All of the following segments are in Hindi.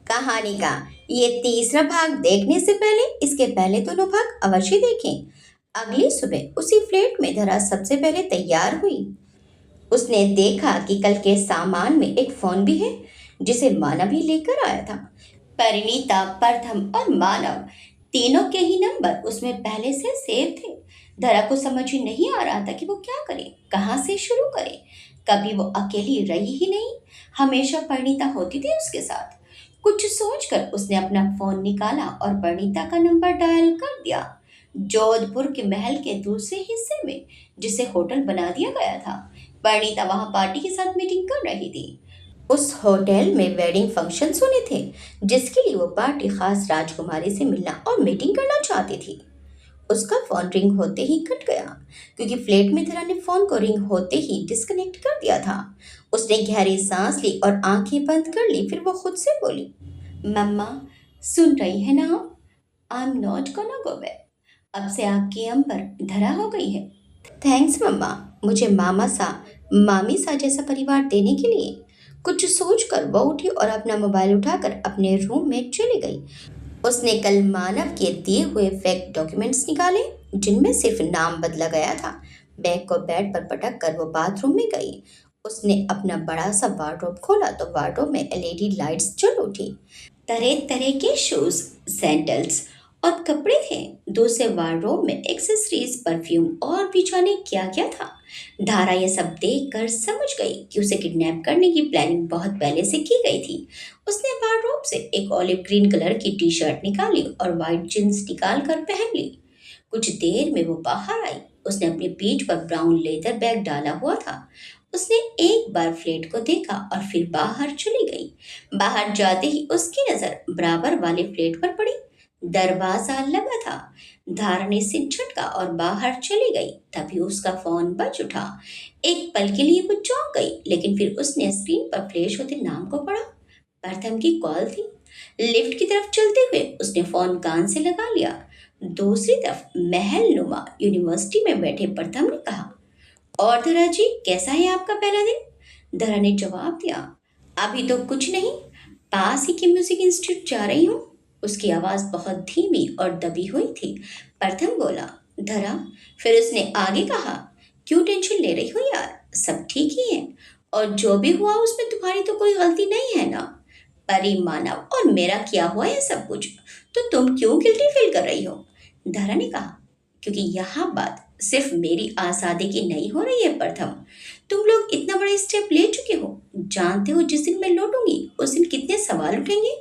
कहानी का ये तीसरा भाग देखने से पहले इसके पहले दोनों भाग अवश्य देखें। अगली सुबह उसी फ्लैट में धरा सबसे पहले तैयार हुई। उसने देखा कि कल के सामान में एक फोन भी है जिसे मानव ही लेकर आया था। परिणीता, प्रथम और मानव तीनों के ही नंबर उसमें पहले से सेव थे। धरा को समझ ही नहीं आ रहा था कि वो क्या करे, कहाँ से शुरू करे। कभी वो अकेली रही ही नहीं, हमेशा परिणीता होती थी उसके साथ। कुछ सोचकर उसने अपना फोन निकाला और परिणीता का नंबर डायल कर दिया। जोधपुर के महल के दूसरे हिस्से में जिसे होटल बना दिया गया था, परिणीता वहां पार्टी के साथ मीटिंग कर रही थी। उस होटल में वेडिंग फंक्शंस होने थे जिसके लिए वो पार्टी खास राजकुमारी से मिलना और मीटिंग करना चाहती थी। उसका फोन रिंग होते ही कट गया क्योंकि फ्लैट में धरा ने फोन को रिंग होते ही डिस्कनेक्ट कर दिया था। उसने गहरी सांस ली और आंखें बंद कर ली। फिर वो खुद से बोली, मम्मा सुन रही है ना? I am not gonna go back. अब से आपकी अम्बर धरा हो गई है। थैंक्स मम्मा, मुझे मामा सा मामी सा जैसा परिवार देने के लिए। कुछ सोचकर वो उठी और अपना मोबाइल उठाकर अपने रूम में चली गई। उसने कल मानव के दिए हुए फेक डॉक्यूमेंट्स निकाले जिनमें सिर्फ नाम बदला गया था। बैग को बेड पर पटक कर वो बाथरूम में गई। उसने अपना बड़ा सा वार्डरोब खोला तो वार्डरोब में एलईडी लाइट्स जल उठी। तरह तरह के शूज, सैंडल्स और कपड़े थे। दूसरे वार्डरोब में एक्सेसरीज, परफ्यूम और भी जाने क्या क्या था। धारा ये सब देखकर समझ गई कि उसे किडनैप करने की प्लानिंग बहुत पहले से की गई थी। उसने वार्डरोब से एक ऑलिव ग्रीन कलर की टी शर्ट निकाली और व्हाइट जींस निकाल कर पहन ली। कुछ देर में वो बाहर आई। उसने अपनी पीठ पर ब्राउन लेदर बैग डाला हुआ था। उसने एक बार फ्लेट को देखा और फिर बाहर चली गई। बाहर जाते ही उसकी नजर बराबर वाले फ्लेट पर पड़ी। दरवाजा लगा था। धारा ने सिर झटका और बाहर चली गई। तभी उसका फोन बज उठा। एक पल के लिए वो चौंक गई, लेकिन फिर उसने स्क्रीन पर फ्लैश होते नाम को पढ़ा। प्रथम की कॉल थी। लिफ्ट की तरफ चलते हुए उसने फोन कान से लगा लिया। दूसरी तरफ महल नुमा यूनिवर्सिटी में बैठे प्रथम ने कहा, और धरा जी कैसा है आपका पहला दिन? धरा ने जवाब दिया, अभी तो कुछ नहीं, पास ही के म्यूजिक इंस्टीट्यूट जा रही हूँ। उसकी आवाज बहुत धीमी और दबी हुई थी। प्रथम बोला, धरा। फिर उसने आगे कहा, क्यों टेंशन ले रही हो यार, सब ठीक ही है। और जो भी हुआ उसमें तुम्हारी तो कोई गलती नहीं है ना? परी, मानव और मेरा किया हुआ है सब कुछ, तो तुम क्यों गिल्टी फील कर रही हो? धरा ने कहा, क्योंकि यहाँ बात सिर्फ मेरी आज़ादी की नहीं हो रही है प्रथम। तुम लोग इतना बड़ा स्टेप ले चुके हो। जानते हो जिस दिन मैं लौटूंगी उस दिन कितने सवाल उठेंगे?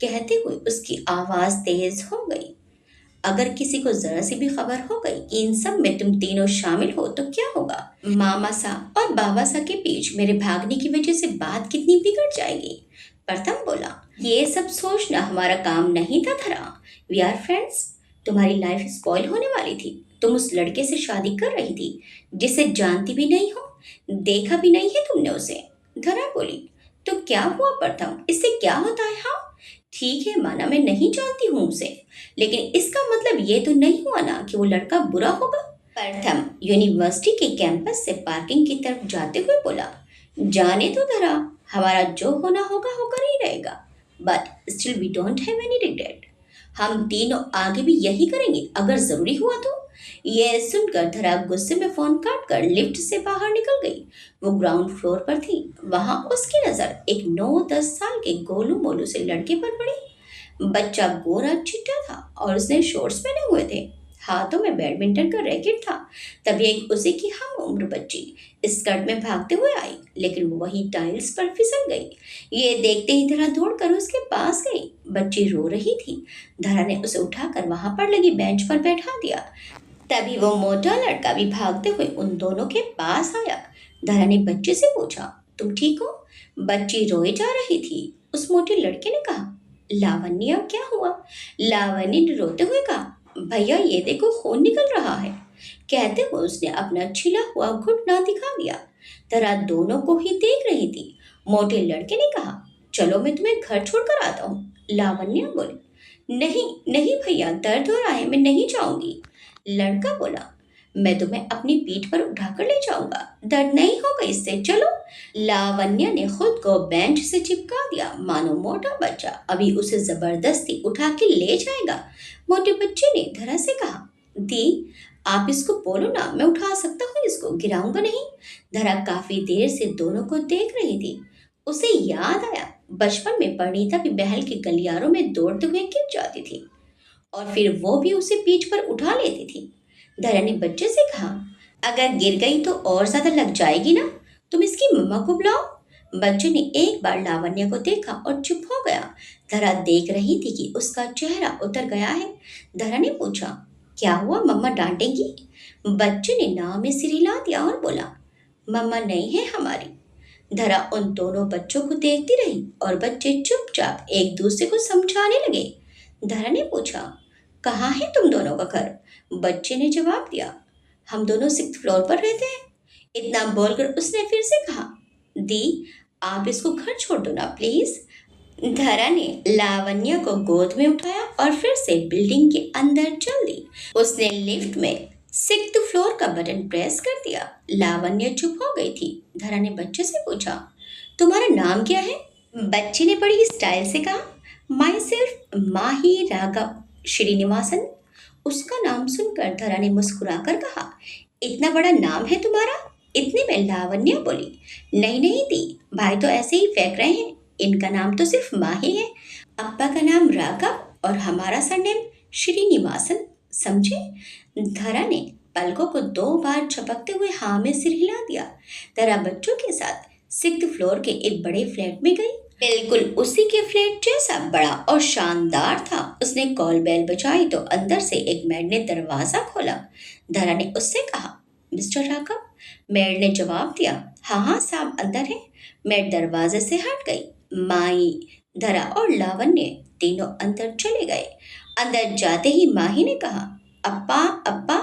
कहते हुए उसकी आवाज तेज हो गई। अगर किसी को जरा सी भी खबर हो गई कि इन सब में तुम तीनों शामिल हो तो क्या होगा? मामा सा और बाबा सा के बीच मेरे भागने की वजह से बात कितनी बिगड़ जाएगी। प्रथम बोला, ये सब सोचना हमारा काम नहीं था धरा। We are friends. तुम्हारी लाइफ स्पॉइल होने वाली थी। तुम उस लड़के से शादी कर रही थी जिसे जानती भी नहीं हो, देखा भी नहीं है तुमने उसे। धरा बोली, तो क्या हुआ प्रथम, इससे क्या होता है? हाँ ठीक है, माना मैं नहीं जानती हूँ उसे, लेकिन इसका मतलब ये तो नहीं हुआ ना कि वो लड़का बुरा होगा। प्रथम यूनिवर्सिटी के कैंपस से पार्किंग की तरफ जाते हुए बोला, जाने तो धरा, हमारा जो होना होगा होकर ही रहेगा, but still we don't have any regret. हम तीनों आगे भी यही करेंगे अगर जरूरी हुआ तो। यह सुनकर धरा गुस्से में फोन काट कर लिफ्ट से बाहर निकल गई। वो ग्राउंड फ्लोर पर थी। वहां उसकी नजर एक 9-10 साल के गोलू मोलू से लड़के पर पड़ी। बच्चा गोरा चिट्टा था और उसने शॉर्ट्स पहने हुए थे। हाथों में बैडमिंटन का रैकेट था। तभी एक उसी की हम उम्र बच्ची स्कर्ट में भागते हुए आई, लेकिन वो वही टाइल्स पर फिसल गई। ये देखते ही धरा दौड़कर उसके पास गई। बच्ची रो रही थी। धरा ने उसे उठाकर वहां पर लगी बेंच पर बैठा दिया। तभी वो मोटा लड़का भी भागते हुए उन दोनों के पास आया। धरा ने बच्चे से पूछा, तुम ठीक हो? बच्ची रोए जा रही थी। उस मोटे लड़के ने कहा, लावण्य क्या हुआ? लावण्य ने रोते हुए कहा, भैया ये देखो खून निकल रहा है। कहते हुए उसने अपना छिला हुआ घुटना दिखा दिया। धरा दोनों को ही देख रही थी। मोटे लड़के ने कहा, चलो मैं तुम्हें घर छोड़कर आता हूँ। लावण्य बोली, नहीं नहीं भैया, दर्द हो रहा है, मैं नहीं जाऊंगी। लड़का बोला, मैं तुम्हें अपनी पीठ पर उठाकर ले जाऊंगा, दर्द नहीं होगा इससे, चलो। लावण्य ने खुद को बेंच से चिपका दिया, मानो मोटा बच्चा अभी उसे जबरदस्ती उठा के ले जाएगा। मोटे बच्चे ने धरा से कहा, दी आप इसको बोलो ना, मैं उठा सकता हूँ, इसको गिराऊंगा नहीं। धरा काफी देर से दोनों को देख रही थी। उसे याद आया बचपन में परिणीता भी बहल के गलियारों में दौड़ते हुए गिर जाती थी और फिर वो भी उसे पीठ पर उठा लेती थी। धरा ने बच्चे से कहा, अगर गिर गई तो और ज्यादा लग जाएगी ना, तुम इसकी मम्मा को बुलाओ। बच्चे ने एक बार लावण्य को देखा और चुप हो गया। धरा देख रही थी कि उसका चेहरा उतर गया है। धरा ने पूछा, क्या हुआ, मम्मा डांटेंगी? बच्चे ने नाव में सिर हिला दिया और बोला, मम्मा नहीं है हमारी। धरा उन दोनों बच्चों को देखती रही और बच्चे चुपचाप एक दूसरे को समझाने लगे। धरा ने पूछा, कहाँ है तुम दोनों का घर? बच्चे ने जवाब दिया, हम दोनों 6th फ्लोर पर रहते हैं। इतना बोलकर उसने फिर से कहा, दी आप इसको घर छोड़ दो ना प्लीज। धरा ने लावण्य को गोद में उठाया और फिर से बिल्डिंग के अंदर चल दी। उसने लिफ्ट में 6th फ्लोर का बटन प्रेस कर दिया। लावण्य चुप हो गई थी। धरा ने बच्चे से पूछा, तुम्हारा नाम क्या है? बच्चे ने बड़ी स्टाइल से कहा, माई सेल्फ माही राघव श्रीनिवासन। उसका नाम सुनकर धरा ने मुस्कुराकर कहा, इतना बड़ा नाम है तुम्हारा? इतने में लावण्य बोली, नहीं नहीं दी, भाई तो ऐसे ही फेंक रहे हैं, इनका नाम तो सिर्फ माही है। अप्पा का नाम राघव और हमारा सरनेम श्रीनिवासन, समझे? धरा ने पलकों को 2 बार झपकते हुए हाँ में सिर हिला दिया। धरा बच्चों के साथ 6th फ्लोर के एक बड़े फ्लैट में गई। बिल्कुल उसी के फ्लैट जैसा बड़ा और शानदार था। उसने कॉल बेल बजाई तो अंदर से एक मेड ने दरवाजा खोला। धरा ने उससे कहा, मिस्टर राघव? मेड ने जवाब दिया, हाँ हाँ साहब अंदर है। मेड दरवाजे से हट गई। माई, धरा और लावण्य तीनों अंदर चले गए। अंदर जाते ही माही ने कहा, अप्पा अप्पा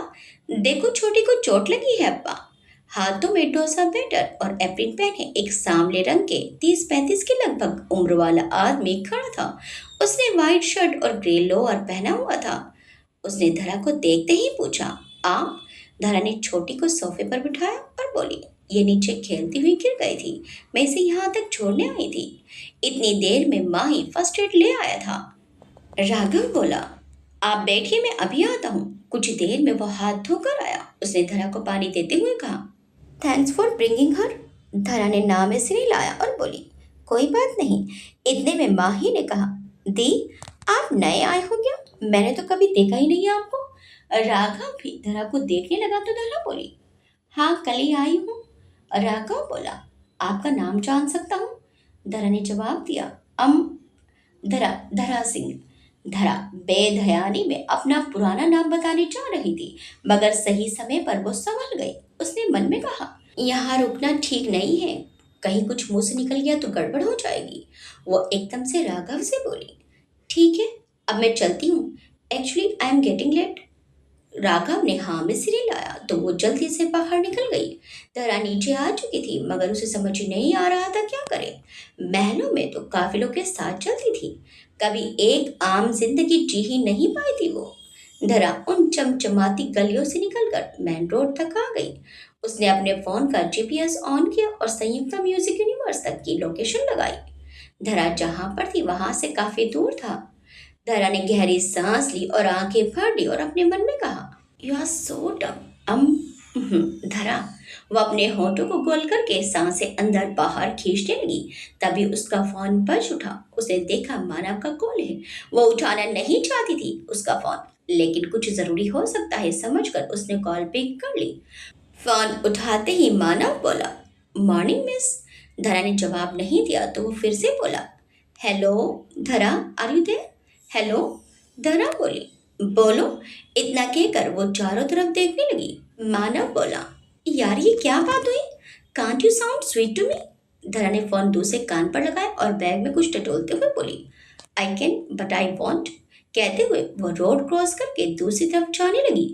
देखो छोटी को चोट लगी है अप्पा। हाथों में डोसा बैटर और एप्रिन पहने एक सांवले रंग के 30-35 के लगभग उम्र वाला आदमी खड़ा था। उसने व्हाइट शर्ट और ग्रे लोअर पहना हुआ था। उसने धरा को देखते ही पूछा, आप? धरा ने छोटी को सोफे पर बिठाया और बोली, ये नीचे खेलती हुई गिर गई थी, मैं इसे यहाँ तक छोड़ने आई थी। इतनी देर में माही फर्स्ट एड ले आया था। राघव बोला, आप बैठिए मैं अभी आता हूँ। कुछ देर में वो हाथ धोकर आया। उसने धरा को पानी देते हुए कहा, थैंक्स फॉर ब्रिंगिंग हर। धरा ने ना में सिर हिलाया और बोली, कोई बात नहीं। इतने में माही ने कहा, दी आप नए आए हो क्या? मैंने तो कभी देखा ही नहीं आपको। राघव भी धरा को देखने लगा तो धरा बोली, हाँ कल ही आई हूँ। राघव बोला, आपका नाम जान सकता हूँ? धरा ने जवाब दिया, धरा धरा सिंह। धरा बेधयानी में अपना पुराना नाम बताने जा रही थी, मगर सही समय पर वो संभल गई। उसने मन में कहा, यहाँ रुकना ठीक नहीं है, कहीं कुछ मुंह से निकल गया तो गड़बड़ हो जाएगी। वो एकदम से राघव से बोली, ठीक है अब मैं चलती हूँ, actually I am getting late. Raghav ने हाँ में सिर हिलाया तो वो जल्दी से बाहर निकल गई। धरा नीचे आ चुकी थी मगर उसे समझ नहीं आ रहा था क्या करे। महलों में तो काफिलों के साथ चलती थी, कभी एक आम जिंदगी जी ही नहीं पाई थी वो। धरा उन चमचमाती गलियों से निकलकर मेन रोड तक आ गई। उसने अपने फोन का जीपीएस ऑन किया और संयुक्ता म्यूजिक यूनिवर्स तक की लोकेशन लगाई। धरा जहां पर थी वहां से काफी दूर था। धरा ने गहरी सांस ली और आंखें भर ली और अपने मन में कहा, यू आर सो डम। धरा। वो अपने होठों को गोल करके सांसें अंदर बाहर खींचने लगी। तभी उसका फोन बज उठा। उसने देखा मानव का कॉल है। वो उठाना नहीं चाहती थी उसका फोन, लेकिन कुछ जरूरी हो सकता है समझकर उसने कॉल पिक कर ली। फोन उठाते ही मानव बोला, मॉर्निंग मिस। धरा ने जवाब नहीं दिया तो वो फिर से बोला, हेलो धरा, आर यू देयर? हेलो, धरा बोली, बोलो। इतना कहकर वो चारों तरफ देखने लगी। मानव बोला, यार ये क्या बात हुई? Can't you sound sweet to me? Dhara ने फोन दूसरे कान पर लगाया और बैग में कुछ टटोलते हुए बोली, I can but I want. कहते हुए वो रोड क्रॉस करके दूसरी तरफ जाने लगी।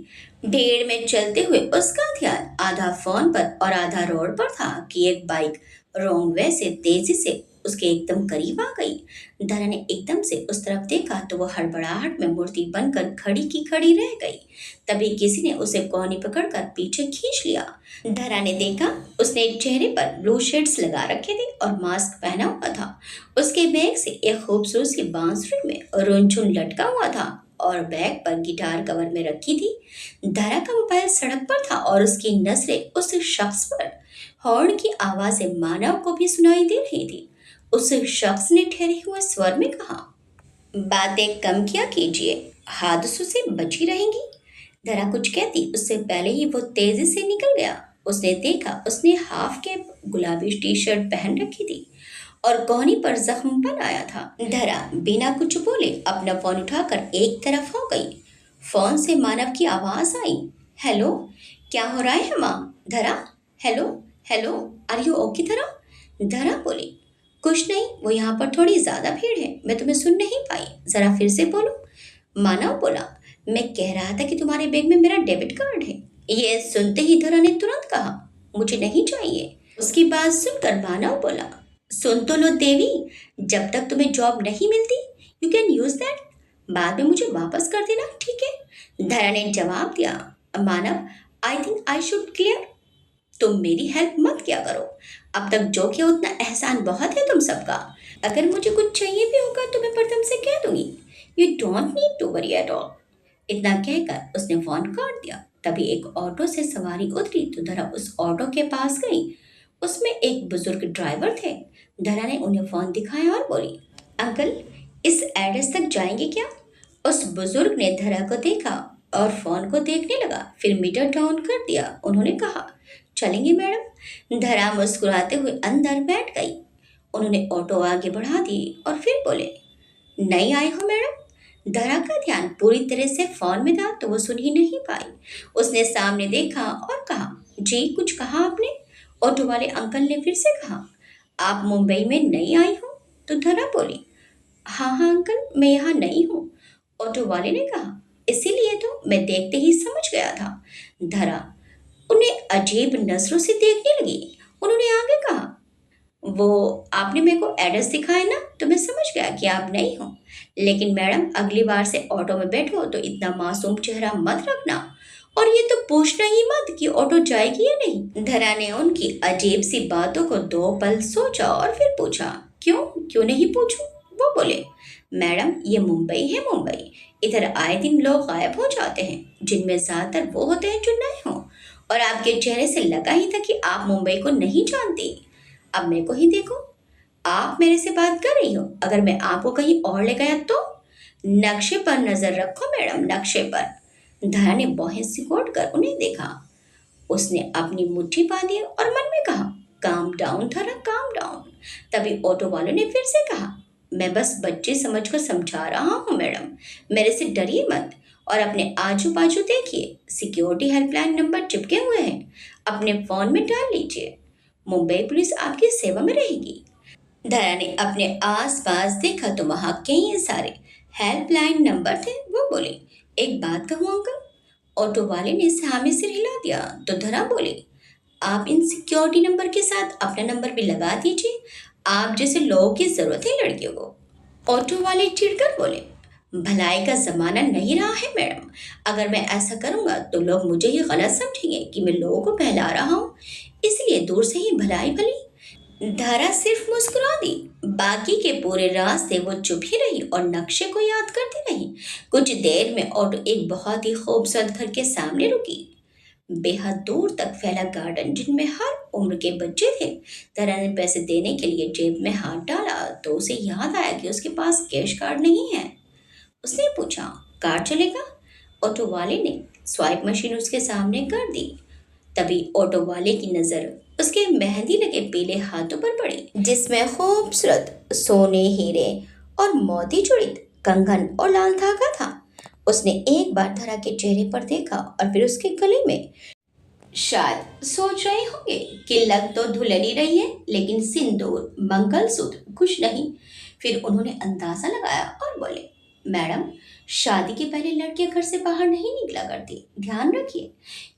भीड़ में चलते हुए उसका ध्यान आधा फोन पर और आधा रोड पर था कि एक बाइक रोंग वे से तेजी से उसके एकदम करीब आ गई। धरा ने एकदम से उस तरफ देखा तो वो हड़बड़ाहट में मूर्ति बनकर खड़ी की खड़ी रह गई। तभी किसी ने उसे कोहनी पकड़कर पीछे खींच लिया। धरा ने देखा उसने चेहरे पर ब्लू शेड्स लगा रखे थे और मास्क पहना हुआ था। उसके बैग से एक खूबसूरत सी बांसुरी में रुनझुन लटका हुआ था और बैग पर गिटार कवर में रखी थी। धरा का मोबाइल सड़क पर था और उसकी नजरें उस शख्स पर हॉर्न की आवाजें मानव को भी सुनाई दे रही थी। उस शख्स ने ठहरे हुए स्वर में कहा, बातें कम किया कीजिए, हादसों से बची रहेंगी। धरा कुछ कहती उससे पहले ही वो तेजी से निकल गया। उसने देखा उसने हाफ कैप गुलाबी टी शर्ट पहन रखी थी और कोहनी पर जख्म बन आया था। धरा बिना कुछ बोले अपना फोन उठाकर एक तरफ हो गई। फोन से मानव की आवाज आई, हेलो, क्या हो रहा है माँ? Dhara, hello, hello, are you okay Dhara? Dhara बोली, कुछ नहीं, वो यहाँ पर थोड़ी ज्यादा भीड़ है, मैं तुम्हें सुन नहीं पाई, जरा फिर से बोलो। मानव बोला, मैं कह रहा था कि तुम्हारे बैग में मेरा डेबिट कार्ड है। ये सुनते ही धरा ने तुरंत कहा, मुझे नहीं चाहिए। उसकी बात सुनकर मानव बोला, सुन तो लो देवी, जब तक तुम्हें जॉब नहीं मिलती यू कैन यूज दैट, बाद में मुझे वापस कर देना, ठीक है? धरा ने जवाब दिया, Manav, I think I should clear, तुम मेरी हेल्प मत किया करो, अब तक जो किया उतना एहसान बहुत है तुम सबका। अगर मुझे कुछ चाहिए भी होगा तो मैं प्रथम से कह दूंगी, you don't need to worry at all. इतना कहकर उसने फोन काट दिया। तभी एक ऑटो से सवारी उतरी तो धरा उस ऑटो के पास गई। उसमें एक बुजुर्ग ड्राइवर थे। धरा ने उन्हें फोन दिखाया और बोली, अंकल, इस एड्रेस तक जाएंगे क्या? उस बुजुर्ग ने धरा को देखा और फोन को देखने लगा, फिर मीटर डाउन कर दिया। उन्होंने कहा, चलेंगे मैडम। धरा मुस्कुराते हुए अंदर बैठ गई। उन्होंने ऑटो आगे बढ़ा दी और फिर बोले, नहीं आए हो मैडम? धरा का ध्यान पूरी तरह से फोन में था तो वो सुन ही नहीं पाई। उसने सामने देखा और कहा, जी कुछ कहा आपने? ऑटो वाले अंकल ने फिर से कहा, आप मुंबई में नहीं आई हो? तो धरा बोली, हाँ हाँ अंकल, मैं यहाँ नहीं हूँ। ऑटो वाले ने कहा, इसीलिए तो मैं देखते ही समझ गया था। धरा उन्हें अजीब नजरों से देखने लगी। उन्होंने आगे कहा, वो आपने मेरे को एड्रेस दिखाया ना तो मैं समझ गया कि आप नहीं हो, लेकिन मैडम अगली बार से ऑटो में बैठो तो इतना मासूम चेहरा मत रखना, और ये तो पूछना ही मत कि ऑटो जाएगी या नहीं। धरा ने उनकी अजीब सी बातों को 2 पल सोचा और फिर पूछा, क्यों क्यों नहीं पूछूं? वो बोले, मैडम ये मुंबई है, मुंबई, इधर आए दिन लोग गायब हो जाते हैं, जिनमें ज्यादातर वो होते हैं जो नए हों, और आपके चेहरे से लगा ही था कि आप मुंबई को नहीं जानती। अब मेरे को ही देखो, आप मेरे से बात कर रही हो, अगर मैं आपको कहीं और ले गया तो? नक्शे पर नजर रखो मैडम, नक्शे पर। धरा ने बाहें सिकोड़ कर उन्हें देखा। उसने अपनी मुट्ठी बांधी और मन में कहा, काम डाउन धरा, काम डाउन। तभी ऑटो वालों ने फिर से कहा, मैं बस बच्चे समझकर समझा रहा हूँ मैडम, मेरे से डरिए मत, और अपने आजू बाजू देखिए, सिक्योरिटी हेल्पलाइन नंबर चिपके हुए हैं, अपने फोन में डाल लीजिए, मुंबई पुलिस आपकी सेवा में रहेगी। दया ने अपने आसपास देखा तो वहां कई सारे हेल्पलाइन नंबर थे। वो बोले, एक बात कहूँ अंकल? ऑटो वाले ने सामने सिर हिला दिया तो धरा बोले, आप इन सिक्योरिटी नंबर के साथ अपना नंबर भी लगा दीजिए, आप जैसे लोगों की जरूरत है लड़कियों को। ऑटो वाले चिढ़कर बोले, भलाई का जमाना नहीं रहा है मैडम, अगर मैं ऐसा करूंगा तो लोग मुझे ही गलत समझेंगे कि मैं लोगों को बहला रहा हूँ, इसलिए दूर से ही भलाई भली। धारा सिर्फ मुस्कुरा दी। बाकी के पूरे रास्ते वो चुप ही रही और नक्शे को याद करती रही। कुछ देर में ऑटो एक बहुत ही खूबसूरत घर के सामने रुकी। बेहद दूर तक फैला गार्डन जिनमें हर उम्र के बच्चे थे। तारा ने पैसे देने के लिए जेब में हाथ डाला तो उसे याद आया कि उसके पास कैश कार्ड नहीं है। उसने पूछा, कार्ड चलेगा? ऑटो वाले ने स्वाइप मशीन उसके सामने कर दी। तभी ऑटो वाले की नजर उसके मेहंदी लगे पीले हाथों पर पड़ी, जिसमें खूबसूरत सोने, हीरे और मोती जड़ित कंगन और लाल धागा था। उसने एक बार धरा के चेहरे पर देखा और फिर उसके गले में। शायद सोच रहे होंगे कि लग तो दुल्हन ही रही है, लेकिन सिंदूर मंगलसूत्र कुछ नहीं। फिर उन्होंने अंदाजा लगाया और बोले, मैडम शादी के पहले लड़कियां घर से बाहर नहीं निकला करती, ध्यान रखिए।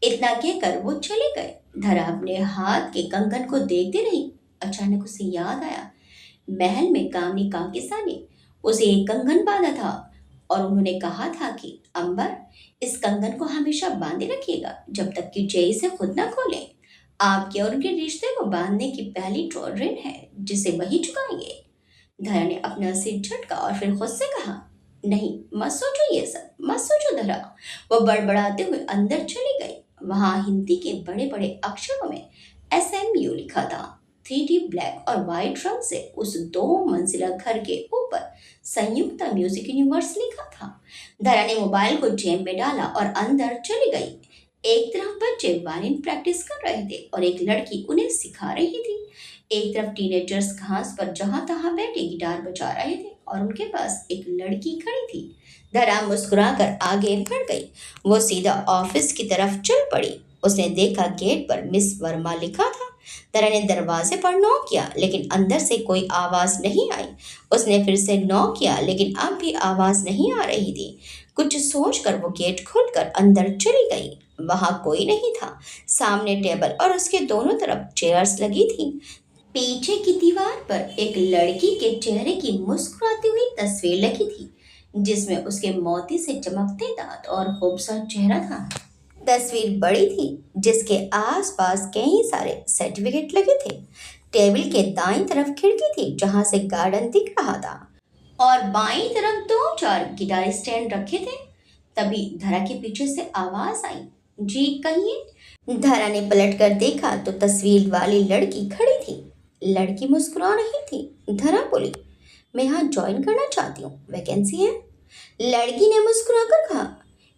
इतना कहकर वो चले गए। धरा अपने हाथ के कंगन को देखती रही। अचानक उसे याद आया, महल में कामनी काकिसा ने उसे एक कंगन बांधा था और उन्होंने कहा था कि अंबर, इस कंगन को हमेशा बांधे रखिएगा जब तक कि जय इसे खुद न खोले। आपके और उनके रिश्ते को बांधने की पहली ऋण है जिसे वही चुकाएंगे। धरा ने अपना सिर झटका और फिर खुद से कहा, नहीं मत सोचो ये सब, मत सोचो धरा। वो बड़बड़ाते हुए अंदर चली गई। वहां हिंदी के बड़े बड़े अक्षरों में SMU लिखा था। 3D ब्लैक और व्हाइट रंग से उस 2 मंजिला घर के ऊपर संयुक्त म्यूजिक यूनिवर्स लिखा था। धरा ने मोबाइल को जेब में डाला और अंदर चली गई। एक तरफ बच्चे वायलिन प्रैक्टिस कर रहे थे और एक लड़की उन्हें सिखा रही थी। एक तरफ टीनेजर्स घास पर जहां तहां बैठे गिटार बजा रहे थे और उनके पास एक लड़की खड़ी थी। धरा मुस्कुराकर आगे बढ़ गई। वो सीधा ऑफिस की तरफ चल पड़ी। उसने देखा गेट पर मिस वर्मा लिखा था। धरा ने दरवाजे पर नॉक किया लेकिन अंदर से कोई आवाज नहीं आई। उसने फिर से नॉक किया लेकिन अब भी आवाज नहीं आ रही थी। कुछ सोचकर वो गेट खोलकर अंदर चली गई। वहां कोई नहीं था। सामने टेबल और उसके दोनों तरफ चेयर्स लगी थी। पीछे की दीवार पर एक लड़की के चेहरे की मुस्कुराती हुई तस्वीर लगी थी जिसमें उसके मोती से चमकते दांत और खूबसूरत चेहरा था। तस्वीर बड़ी थी जिसके आसपास कई सारे सर्टिफिकेट लगे थे। टेबल के दाईं तरफ खिड़की थी जहां से गार्डन दिख रहा था और बाईं तरफ 2-4 गिटार स्टैंड रखे थे। तभी धरा के पीछे से आवाज आई, जी कहिए। धरा ने पलट कर देखा तो तस्वीर वाली लड़की खड़ी थी। लड़की मुस्कुरा रही थी। धरा बोली, मैं यहाँ ज्वाइन करना चाहती हूँ, वैकेंसी है। लड़की ने मुस्कुराकर कहा,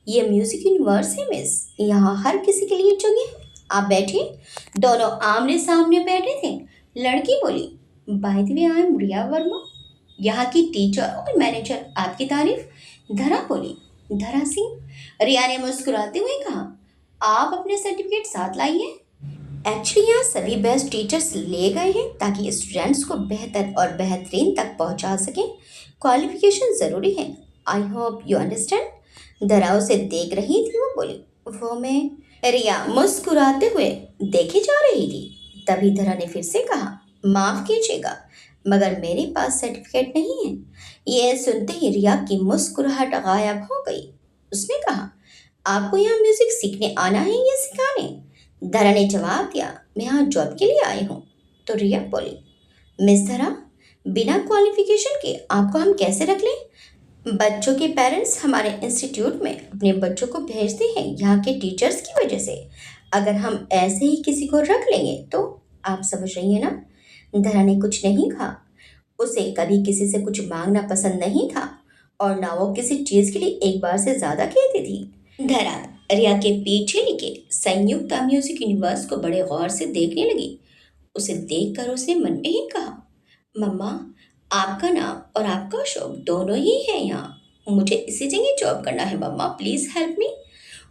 ये म्यूजिक यूनिवर्स है मिस, यहाँ हर किसी के लिए जगह है, आप बैठिए। दोनों आमने सामने बैठे थे। लड़की बोली, by the way I am Riya Verma, यहाँ की टीचर और मैनेजर, आपकी तारीफ। धरा बोली, धरा सिंह। रिया ने मुस्कुराते हुए कहा, आप अपने सर्टिफिकेट साथ लाइए। एक्चुअली यहाँ सभी बेस्ट टीचर्स ले गए हैं ताकि स्टूडेंट्स को बेहतर और बेहतरीन तक पहुँचा सकें। क्वालिफिकेशन ज़रूरी है। I hope you understand. धरा उसे देख रही थी। वो बोली, वो मैं। रिया मुस्कुराते हुए देखी जा रही थी। तभी धरा ने फिर से कहा, माफ़ कीजिएगा मगर मेरे पास सर्टिफिकेट नहीं है। ये सुनते ही रिया की मुस्कुराहट गायब हो गई। उसने कहा, आपको यहाँ म्यूजिक सीखने आना है या सिखाने? धरा ने जवाब दिया, मैं यहाँ जॉब के लिए आई हूँ। तो रिया बोली, मिस धरा, बिना क्वालिफिकेशन के आपको हम कैसे रख लें? बच्चों के पेरेंट्स हमारे इंस्टीट्यूट में अपने बच्चों को भेजते हैं यहाँ के टीचर्स की वजह से। अगर हम ऐसे ही किसी को रख लेंगे तो आप समझ रही हैं ना। धरा ने कुछ नहीं कहा। उसे कभी किसी से कुछ मांगना पसंद नहीं था और ना वो किसी चीज के लिए एक बार से ज्यादा कहती थी। धरा रिया के पीछे लिखे संयुक्त म्यूजिक यूनिवर्स को बड़े गौर से देखने लगी। उसे देखकर उसने मन में ही कहा, मम्मा, आपका नाम और आपका शौक दोनों ही है यहाँ। मुझे इसी जगह जॉब करना है मम्मा, प्लीज हेल्प मी।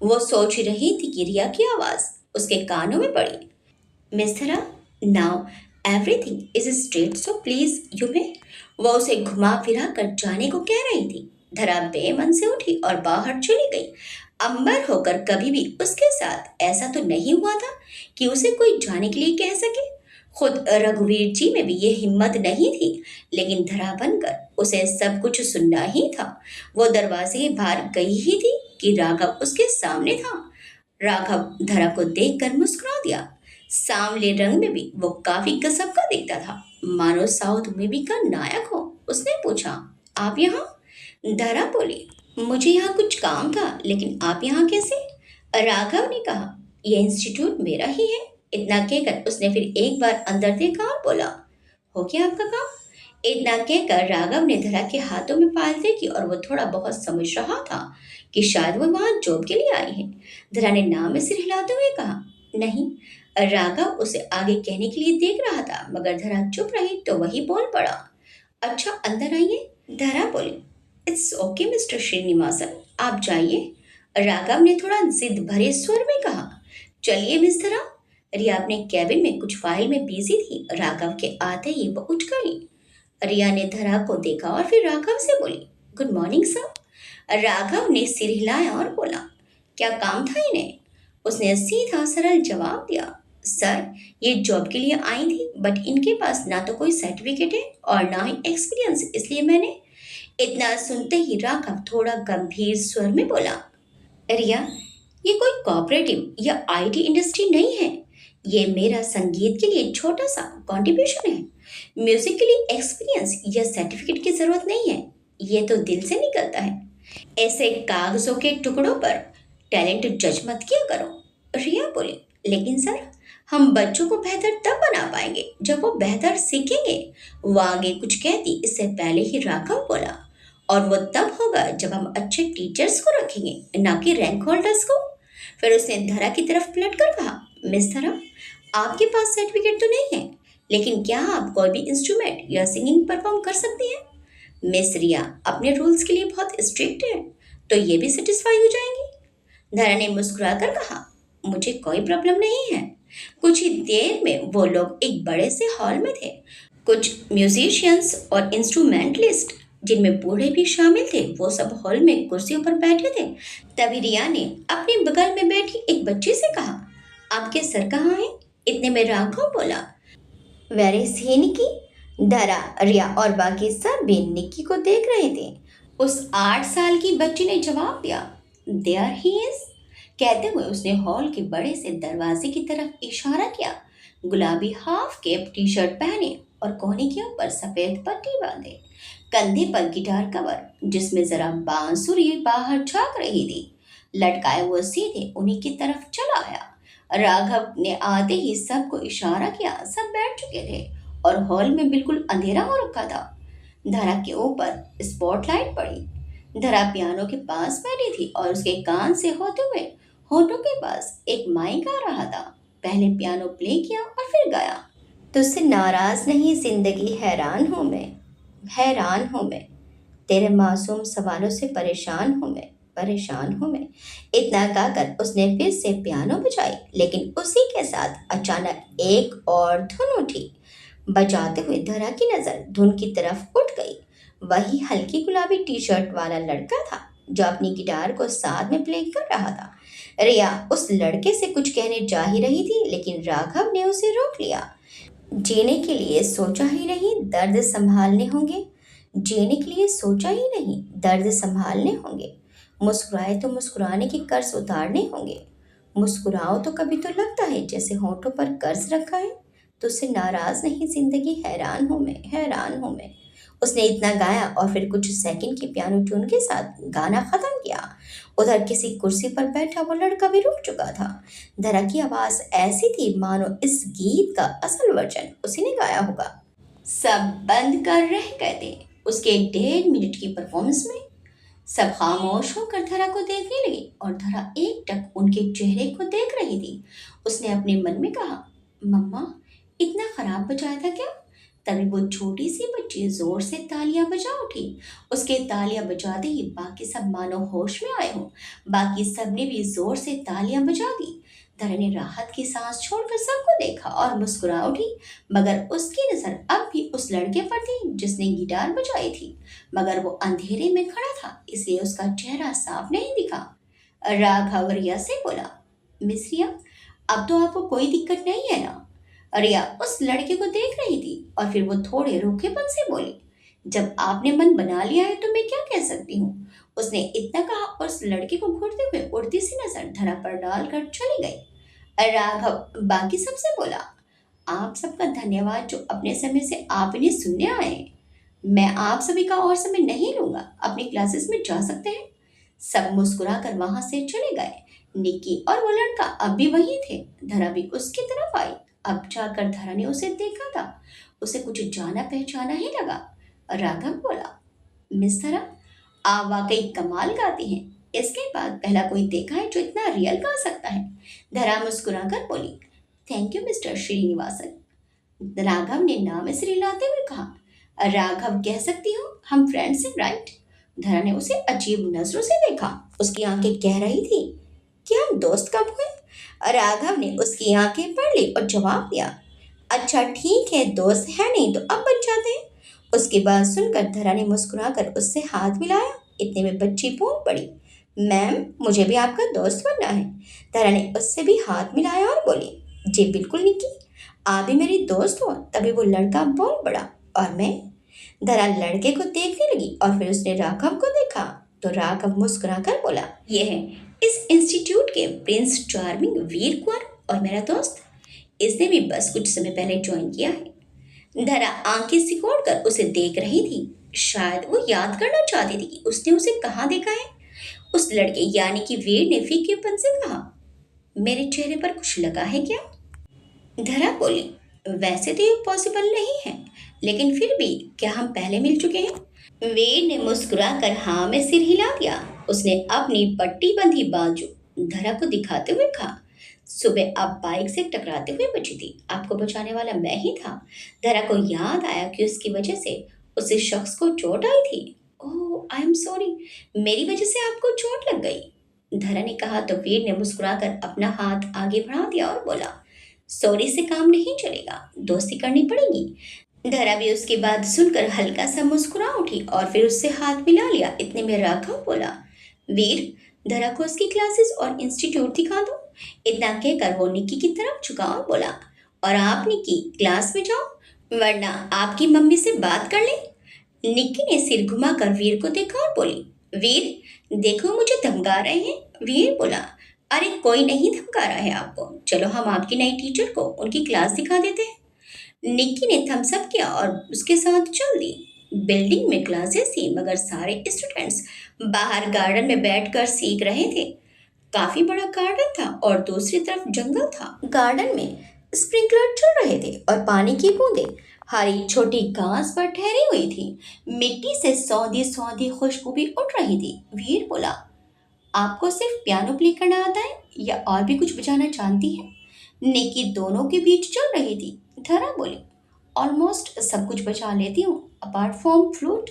वो सोच ही रही थी कि रिया की आवाज उसके कानों में पड़ी। मिस धरा, now everything is straight so please you may. वो उसे घुमा फिरा कर जाने को कह रही थी। धरा बेमन से उठी और बाहर चली गई। अंबर होकर कभी भी उसके साथ ऐसा तो नहीं हुआ था कि उसे कोई जाने के लिए कह सके। खुद रघुवीर जी में भी ये हिम्मत नहीं थी, लेकिन धरा बनकर उसे सब कुछ सुनना ही था। वो दरवाजे के बाहर गई ही थी कि राघव उसके सामने था। राघव धरा को देखकर मुस्कुरा दिया। सांवले रंग में भी वो काफी गजब का दिखता था, मानो साउथ मूवी का नायक हो। उसने पूछा, आप यहाँ? धरा बोली, मुझे यहाँ कुछ काम था, लेकिन आप यहाँ कैसे? राघव ने कहा, यह इंस्टीट्यूट मेरा ही है। इतना कहकर उसने फिर एक बार अंदर देखा और बोला, हो गया आपका काम? इतना कहकर राघव ने धरा के हाथों में फाइल देखी और वो थोड़ा बहुत समझ रहा था कि शायद वो वहां जॉब के लिए आई है। धरा ने नाम में सिर हिलाते हुए कहा, नहीं। राघव उसे आगे कहने के लिए देख रहा था, मगर धरा चुप रही तो वही बोल पड़ा, अच्छा अंदर आइए। धरा बोली, इट्स ओके मिस्टर श्रीनिवासन, आप जाइए। राघव ने थोड़ा जिद भरे स्वर में कहा, चलिए मिस धरा। रिया अपने कैबिन में कुछ फाइल में बिजी थी। राघव के आते ही वो उठ गई। रिया ने धरा को देखा और फिर राघव से बोली, गुड मॉर्निंग सर। राघव ने सिर हिलाया और बोला, क्या काम था इन्हें? उसने सीधा सरल जवाब दिया, सर, ये जॉब के लिए आई थी बट इनके पास ना तो कोई सर्टिफिकेट है और ना ही एक्सपीरियंस, इसलिए मैंने। इतना सुनते ही राघव थोड़ा गंभीर स्वर में बोला, रिया, ये कोई कोऑपरेटिव या आईटी इंडस्ट्री नहीं है। ये मेरा संगीत के लिए छोटा सा कंट्रीब्यूशन है। म्यूजिक के लिए एक्सपीरियंस या सर्टिफिकेट की जरूरत नहीं है। ये तो दिल से निकलता है। ऐसे कागजों के टुकड़ों पर टैलेंट जज मत किया करो। रिया बोली, लेकिन सर, हम बच्चों को बेहतर तब बना पाएंगे जब वो बेहतर सीखेंगे। वो आगे कुछ कहती इससे पहले ही राघव बोला, और वो तब होगा जब हम अच्छे टीचर्स को रखेंगे, ना कि रैंक होल्डर्स को। फिर उसने धरा की तरफ पलट कर कहा, मिस धरा, आपके पास सर्टिफिकेट तो नहीं है, लेकिन क्या आप कोई भी इंस्ट्रूमेंट या सिंगिंग परफॉर्म कर सकती हैं? मिस रिया अपने रूल्स के लिए बहुत स्ट्रिक्ट है, तो ये भी सेटिस्फाई हो जाएंगी। धरा ने मुस्कुराकर कहा, मुझे कोई प्रॉब्लम नहीं है। कुछ ही देर में वो लोग एक बड़े से हॉल में थे। कुछ म्यूजिशियंस और इंस्ट्रूमेंटलिस्ट, जिनमें बूढ़े भी शामिल थे, वो सब हॉल में कुर्सियों पर बैठे थे। तभी रिया ने अपने बगल में बैठी एक बच्ची से कहा, आपके सर कहाँ हैं? इतने में राघव बोला, वेरी सी निकी। धरा, रिया और बाकी सब भी निक्की को देख रहे थे। उस 8 साल की बच्ची ने जवाब दिया, देयर ही इज। कहते हुए उसने हॉल के बड़े से दरवाजे की तरफ इशारा किया। गुलाबी हाफ कैप टी शर्ट पहने और कोहनी के ऊपर सफेद पट्टी बांधे, कंधे पर गिटार कवर जिसमें जरा बांसुरी बाहर झांक रही थी, लटकाए हुए सीधे उन्हीं की तरफ चला आया। राघव ने आते ही सबको इशारा किया। सब बैठ चुके थे और हॉल में बिल्कुल अंधेरा हो रखा था। धरा के ऊपर स्पॉटलाइट पड़ी। धरा पियानो के पास बैठी थी और उसके कान से होते हुए होठों के पास एक माइक आ रहा था। पहले पियानो प्ले किया और फिर गाया, तुझसे नाराज नहीं जिंदगी, हैरान हूं मैं, हैरान हूं मैं, तेरे मासूम सवालों से परेशान हूं मैं, परेशान हूं मैं। इतना गाकर उसने फिर से पियानो बजाई, लेकिन उसी के साथ अचानक एक और धुन उठी। बजाते हुए धरा की नजर धुन की तरफ उठ गई। वही हल्की गुलाबी टी शर्ट वाला लड़का था जो अपनी गिटार को साथ में प्ले कर रहा था। रिया उस लड़के से कुछ कहने जा ही रही थी, लेकिन राघव ने उसे रोक लिया। जीने के लिए सोचा ही नहीं, दर्द संभालने होंगे। जीने के लिए सोचा ही नहीं, दर्द संभालने होंगे। मुस्कुराए तो मुस्कुराने के कर्ज उतारने होंगे। मुस्कुराओ तो कभी तो लगता है जैसे होठों पर कर्ज रखा है। तुझसे नाराज नहीं जिंदगी, हैरान हूं मैं, हैरान हूं मैं। उसने इतना गाया और फिर कुछ सेकंड की पियानो ट्यून के साथ गाना खत्म किया। उधर किसी कुर्सी पर बैठा वो लड़का भी रुक चुका था। धरा की आवाज ऐसी थी मानो इस गीत का असल वर्जन उसी ने गाया होगा। सब बंद कर रह गए थे उसके 1.5 मिनट की परफॉर्मेंस में। सब खामोश होकर धरा को देखने लगे और धरा एकटक उनके चेहरे को देख रही थी। उसने अपने मन में कहा, मम्मा, इतना खराब बजाया था क्या? तभी वो छोटी सी बच्ची जोर से तालियां बजा उठी। उसके तालियां बजाते ही बाकी सब मानो होश में आए हों। बाकी सबने भी जोर से तालियां बजा दी। धरा ने राहत की सांस छोड़कर सबको देखा और मुस्कुरा उठी, मगर उसकी नजर अब भी उस लड़के पर थी जिसने गिटार बजाई थी। मगर वो अंधेरे में खड़ा था, इसलिए उसका चेहरा साफ नहीं दिखा। राघव रिया से बोला, मिस रिया, अब तो आपको कोई दिक्कत नहीं है ना? रिया उस लड़के को देख रही थी और फिर वो थोड़े रूखेपन से बोली, जब आपने मन बना लिया है तो मैं क्या कह सकती हूँ। उसने इतना कहा और उस लड़के को घूरते हुए उड़ती सी नजर धरा पर डालकर चली गई। राघव बाकी सबसे बोला, आप सबका धन्यवाद जो अपने समय से आप इन्हें सुनने आए। मैं आप सभी का और समय नहीं लूंगा, अपनी क्लासेस में जा सकते हैं। सब मुस्कुराकर वहां से चले गए। निक्की और वो लड़का अब भी वहीं थे। धरा भी उसकी तरफ आई। अब जाकर धरा ने उसे देखा था। उसे कुछ जाना पहचाना ही लगा। राघव बोला, मिस धरा, आप वाकई कमाल गाती हैं। इसके बाद पहला कोई देखा है जो इतना रियल गा सकता है। धरा मुस्कुराकर बोली, thank you mister Srinivasan. Raghav ने नाम से रिलाते हुए कहा, राघव कह सकती हो, हम फ्रेंड्स हैं राइट? धरा ने उसे अजीब नजरों से देखा। उसकी आंखें कह रही थी कि हम दोस्त कब हुए? राघव ने उसकी आंखें पढ़ ली और जवाब दिया, अच्छा ठीक है, दोस्त है नहीं तो अब बन जाते हैं। उसकी बात सुनकर धरा ने मुस्कुराकर उससे हाथ मिलाया। इतने में बच्ची बोल पड़ी, मैम, मुझे भी आपका दोस्त बनना है। धरा ने उससे भी हाथ मिलाया और बोली, जी बिल्कुल निकी, आप भी मेरी दोस्त हो। तभी वो लड़का बोल पड़ा। और मैं? धरा लड़के को देखने लगी और फिर उसने राघव को देखा। तो राघव मुस्कुराकर बोला, ये है इस इंस्टीट्यूट के प्रिंस चार्मिंग वीर कुंवर और मेरा दोस्त। इसने भी बस कुछ समय पहले ज्वाइन किया है। धरा आंखें सिकोड़कर उसे देख रही थी। शायद वो याद करना चाहती थी कि उसने उसे कहाँ देखा है। उस लड़के यानी कि वीर ने फीकेपन से कहा, मेरे चेहरे पर कुछ लगा है क्या? धरा बोली, वैसे तो ये पॉसिबल नहीं है, लेकिन फिर भी क्या हम पहले मिल चुके हैं? वीर ने मुस्कुराकर हाँ में सिर हिला दिया। उसने अपनी पट्टी बंधी बाजू धरा को दिखाते हुए कहा, सुबह आप बाइक से टकराते हुए बची थी। आपको बचाने वाला मैं ही था। धरा को याद आया कि उसकी वजह से उस शख्स को चोट आई थी। ओह आई एम सॉरी, मेरी वजह से आपको चोट लग गई, धरा ने कहा। तो वीर ने मुस्कुराकर अपना हाथ आगे बढ़ा दिया और बोला, सॉरी से काम नहीं चलेगा, दोस्ती करनी पड़ेगी। धरा भी उसकी बात सुनकर हल्का सा मुस्कुरा उठी और फिर उससे हाथ मिला लिया। इतने में राघव बोला, वीर, धरा को उसकी क्लासेस और इंस्टीट्यूट दिखा दो। इतना कहकर वो निक्की की तरफ झुका और बोला, और आप निक्की क्लास में जाओ, वरना आपकी मम्मी से बात कर ले। निक्की ने सिर घुमाकर वीर को देखा और बोली, वीर देखो मुझे धमका रहे हैं। वीर बोला, अरे कोई नहीं धमका रहा है आपको, चलो हम आपकी नई टीचर को उनकी क्लास दिखा देते हैं। निक्की ने थम्स अप किया और उसके साथ चल दी। बिल्डिंग में क्लासेस थी, मगर सारे स्टूडेंट्स बाहर गार्डन में बैठकर सीख रहे थे। काफी बड़ा गार्डन था और दूसरी तरफ जंगल था। गार्डन में स्प्रिंकलर चल रहे थे और पानी की बूंदें हरी छोटी घास पर ठहरी हुई थी। मिट्टी से सौंधी सौंधी खुशबू भी उठ रही थी। वीर बोला, आपको सिर्फ पियानो प्ले करना आता है या और भी कुछ बजाना जानती है? निक्की दोनों के बीच चल रही थी। धरा बोली, ऑलमोस्ट सब कुछ बजा लेती हूँ अपार्ट फ्रॉम फ्लूट।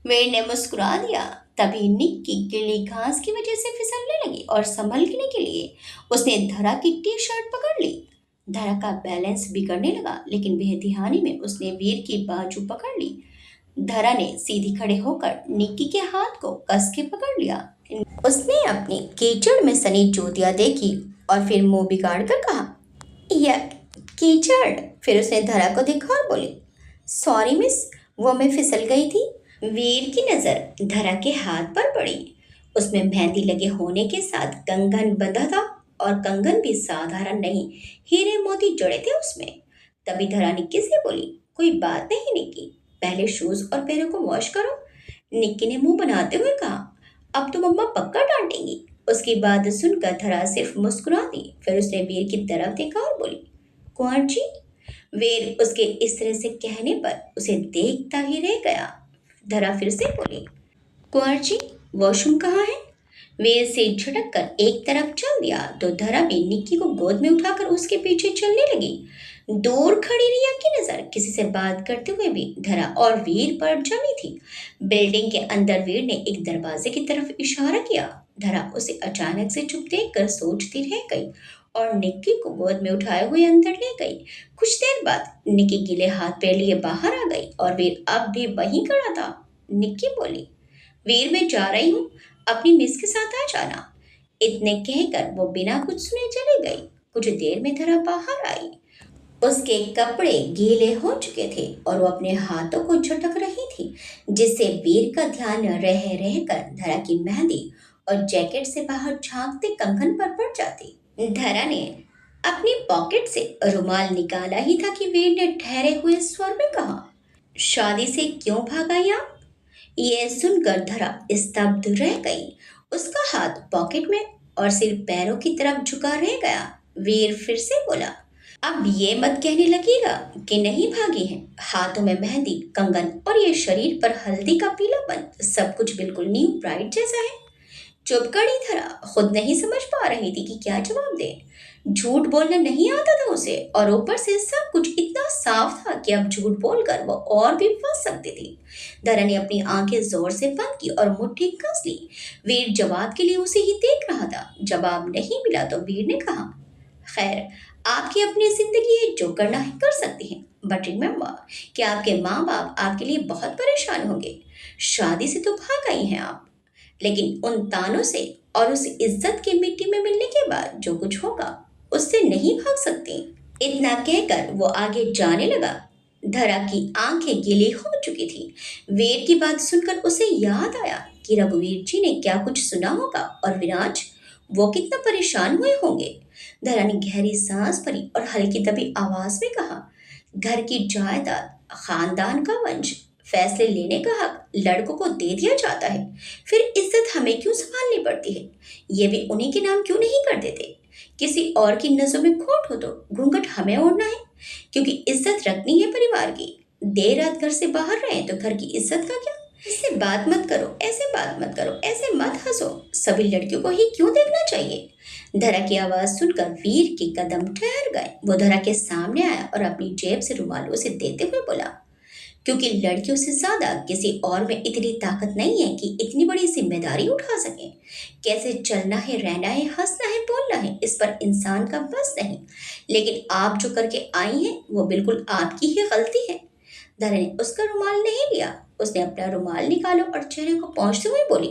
वीर ने मुस्कुरा दिया। तभी निक्की गीली घास की वजह से फिसलने लगी और संभलने के लिए उसने धरा की टी शर्ट पकड़ ली। धरा का बैलेंस बिगड़ने लगा, लेकिन बेध्यानी में उसने वीर की बाजू पकड़ ली। धरा ने सीधी खड़े होकर निक्की के हाथ को कस के पकड़ लिया। उसने अपनी कीचड़ में सनी जूतियां देखी और फिर मुंह बिगाड़ कर कहा, यह कीचड़। फिर उसने धरा को देखा और बोली, सॉरी मिस, वो मैं फिसल गई थी। वीर की नजर धरा के हाथ पर पड़ी। उसमें मेहंदी लगे होने के साथ कंगन बंधा था और कंगन भी साधारण नहीं, हीरे मोती जड़े थे उसमें। तभी धरा निक्की से बोली, कोई बात नहीं निक्की, पहले शूज और पैरों को वॉश करो। निक्की ने मुंह बनाते हुए कहा, अब तो मम्मा पक्का डांटेंगी। उसकी बात सुनकर धरा सिर्फ मुस्कुरा दी। फिर उसने वीर की तरफ देखा और बोली, कुंवर जी। वीर उसके इस तरह से कहने पर उसे देखता ही रह गया। धरा फिर से बोली, कुंवर जी, वॉशरूम कहाँ है? वीर से झटक कर एक तरफ चल दिया तो धरा भी निक्की को गोद में उठाकर उसके पीछे चलने लगी। दूर खड़ी रिया की नजर किसी से बात करते हुए भी धरा और वीर पर जमी थी। बिल्डिंग के अंदर वीर ने एक दरवाजे की तरफ इशारा किया। धरा उसे अचानक से चुप देख कर सोचती रह गई और निक्की को गोद में उठाए हुए अंदर ले गई। कुछ देर बाद निक्की गीले हाथ पैर लिए बाहर आ गई और वीर अब भी वहीं खड़ा था। निक्की बोली, वीर मैं जा रही हूँ, अपनी मिस के साथ आ जाना। इतने कहकर वो बिना कुछ सुने चली गई। कुछ देर में धरा बाहर आई। उसके कपड़े गीले हो चुके थे और वो अपने हाथों को झटक रही थी, जिससे वीर का ध्यान रह रह कर धरा की मेहंदी और जैकेट से बाहर झांकते कंगन पर पड़ जाती। धरा ने अपनी पॉकेट से रुमाल निकाला ही था कि वीर ने ठहरे हुए स्वर में कहा, शादी से क्यों भाग आई आप? ये सुनकर धरा स्तब्ध रह गई। उसका हाथ पॉकेट में और सिर पैरों की तरफ झुका रह गया। वीर फिर से बोला, अब ये मत कहने लगेगा कि नहीं भागी है। हाथों में मेहंदी, कंगन और ये शरीर पर हल्दी का पीलापन, सब कुछ बिल्कुल न्यू ब्राइड जैसा है। चुप कड़ी धरा खुद नहीं समझ पा रही थी कि क्या जवाब दे। झूठ बोलना नहीं आता था उसे और ऊपर से सब कुछ इतना साफ था कि अब झूठ बोलकर वो और भी फंस सकती थी। धरा ने अपनी आंखें जोर से बंद की और मुट्ठी कस ली। वीर जवाब के लिए उसे ही देख रहा था। जवाब नहीं मिला तो वीर ने कहा, खैर, आपकी अपनी जिंदगी है, जो करना है कर सकती हैं, बट रिमेम्बर कि आपके माँ बाप आपके लिए बहुत परेशान होंगे। शादी से तो भाग आई हैं आप, लेकिन उन तानों से और उस इज्जत की मिट्टी में मिलने के बाद जो कुछ होगा उससे नहीं भाग सकती। इतना कहकर वो आगे जाने लगा। धरा की आंखें गीली हो चुकी थी। वीर की बात सुनकर उसे याद आया कि रघुवीर जी ने क्या कुछ सुना होगा और विराज वो कितना परेशान हुए होंगे। धरा ने गहरी सांस भरी और हल्की दबी आवाज में कहा, घर की जायदाद, खानदान का वंश, फैसले लेने का हक लड़कों को दे दिया जाता है, फिर इज्जत हमें क्यों संभालनी पड़ती है? ये भी उन्हीं के नाम क्यों नहीं कर देते? किसी और की नजरों में खोट हो तो घूंघट हमें ओढ़ना है, क्योंकि इज्जत रखनी है परिवार की। देर रात घर से बाहर रहे तो घर की इज्जत का क्या? इससे बात मत करो, ऐसे बात मत करो, ऐसे मत हंसो, सभी लड़कियों को ही क्यों देखना चाहिए? धरा की आवाज सुनकर वीर के कदम ठहर गए। वो धरा के सामने आया और अपनी जेब से रुमाल उसे देते हुए बोला, क्योंकि लड़कियों से ज्यादा किसी और में इतनी ताकत नहीं है कि इतनी बड़ी जिम्मेदारी उठा सके। कैसे चलना है, रहना है, हंसना है, बोलना है, इस पर इंसान का बस नहीं। लेकिन आप जो करके आई हैं वो बिल्कुल आपकी ही गलती है। धरा ने उसका रुमाल नहीं लिया। उसने अपना रुमाल निकाला और चेहरे को पोंछते हुए बोली,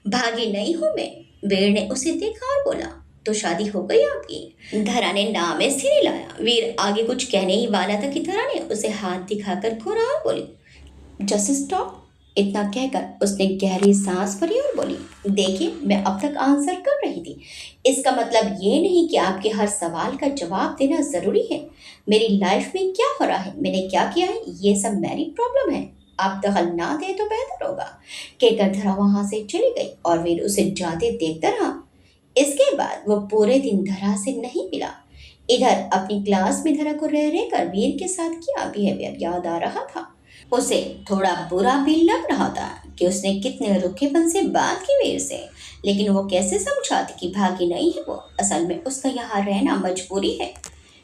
भागी नहीं हूं मैं। वीर ने उसे देखा और बोला, तो शादी हो गई आपकी? धरा ने नाम में सिर हिलाया। वीर आगे कुछ कहने ही वाला था कि धरा ने उसे हाथ दिखाकर घूरा और बोली, जस्ट स्टॉप। इतना कहकर उसने गहरी सांस भरी और बोली, देखिए मैं अब तक आंसर कर रही थी। इसका मतलब ये नहीं कि आपके हर सवाल का जवाब देना जरूरी है। मेरी लाइफ में क्या हो रहा है, मैंने क्या किया है, ये सब मेरी प्रॉब्लम है। आप दखल ना दे तो बेहतर होगा। कहकर धरा वहां से चली गई और वीर उसे जाते देखता रहा। इसके बाद वो पूरे दिन धरा से नहीं मिला। इधर अपनी क्लास में धरा को रह रहकर वीर के साथ किया बिहेवियर याद आ रहा था। उसे थोड़ा बुरा भी लग रहा था कि उसने कितने रुखेपन से बात की वीर से, लेकिन वो कैसे समझाती कि भागी नहीं है वो, असल में उसका यहाँ रहना मजबूरी है।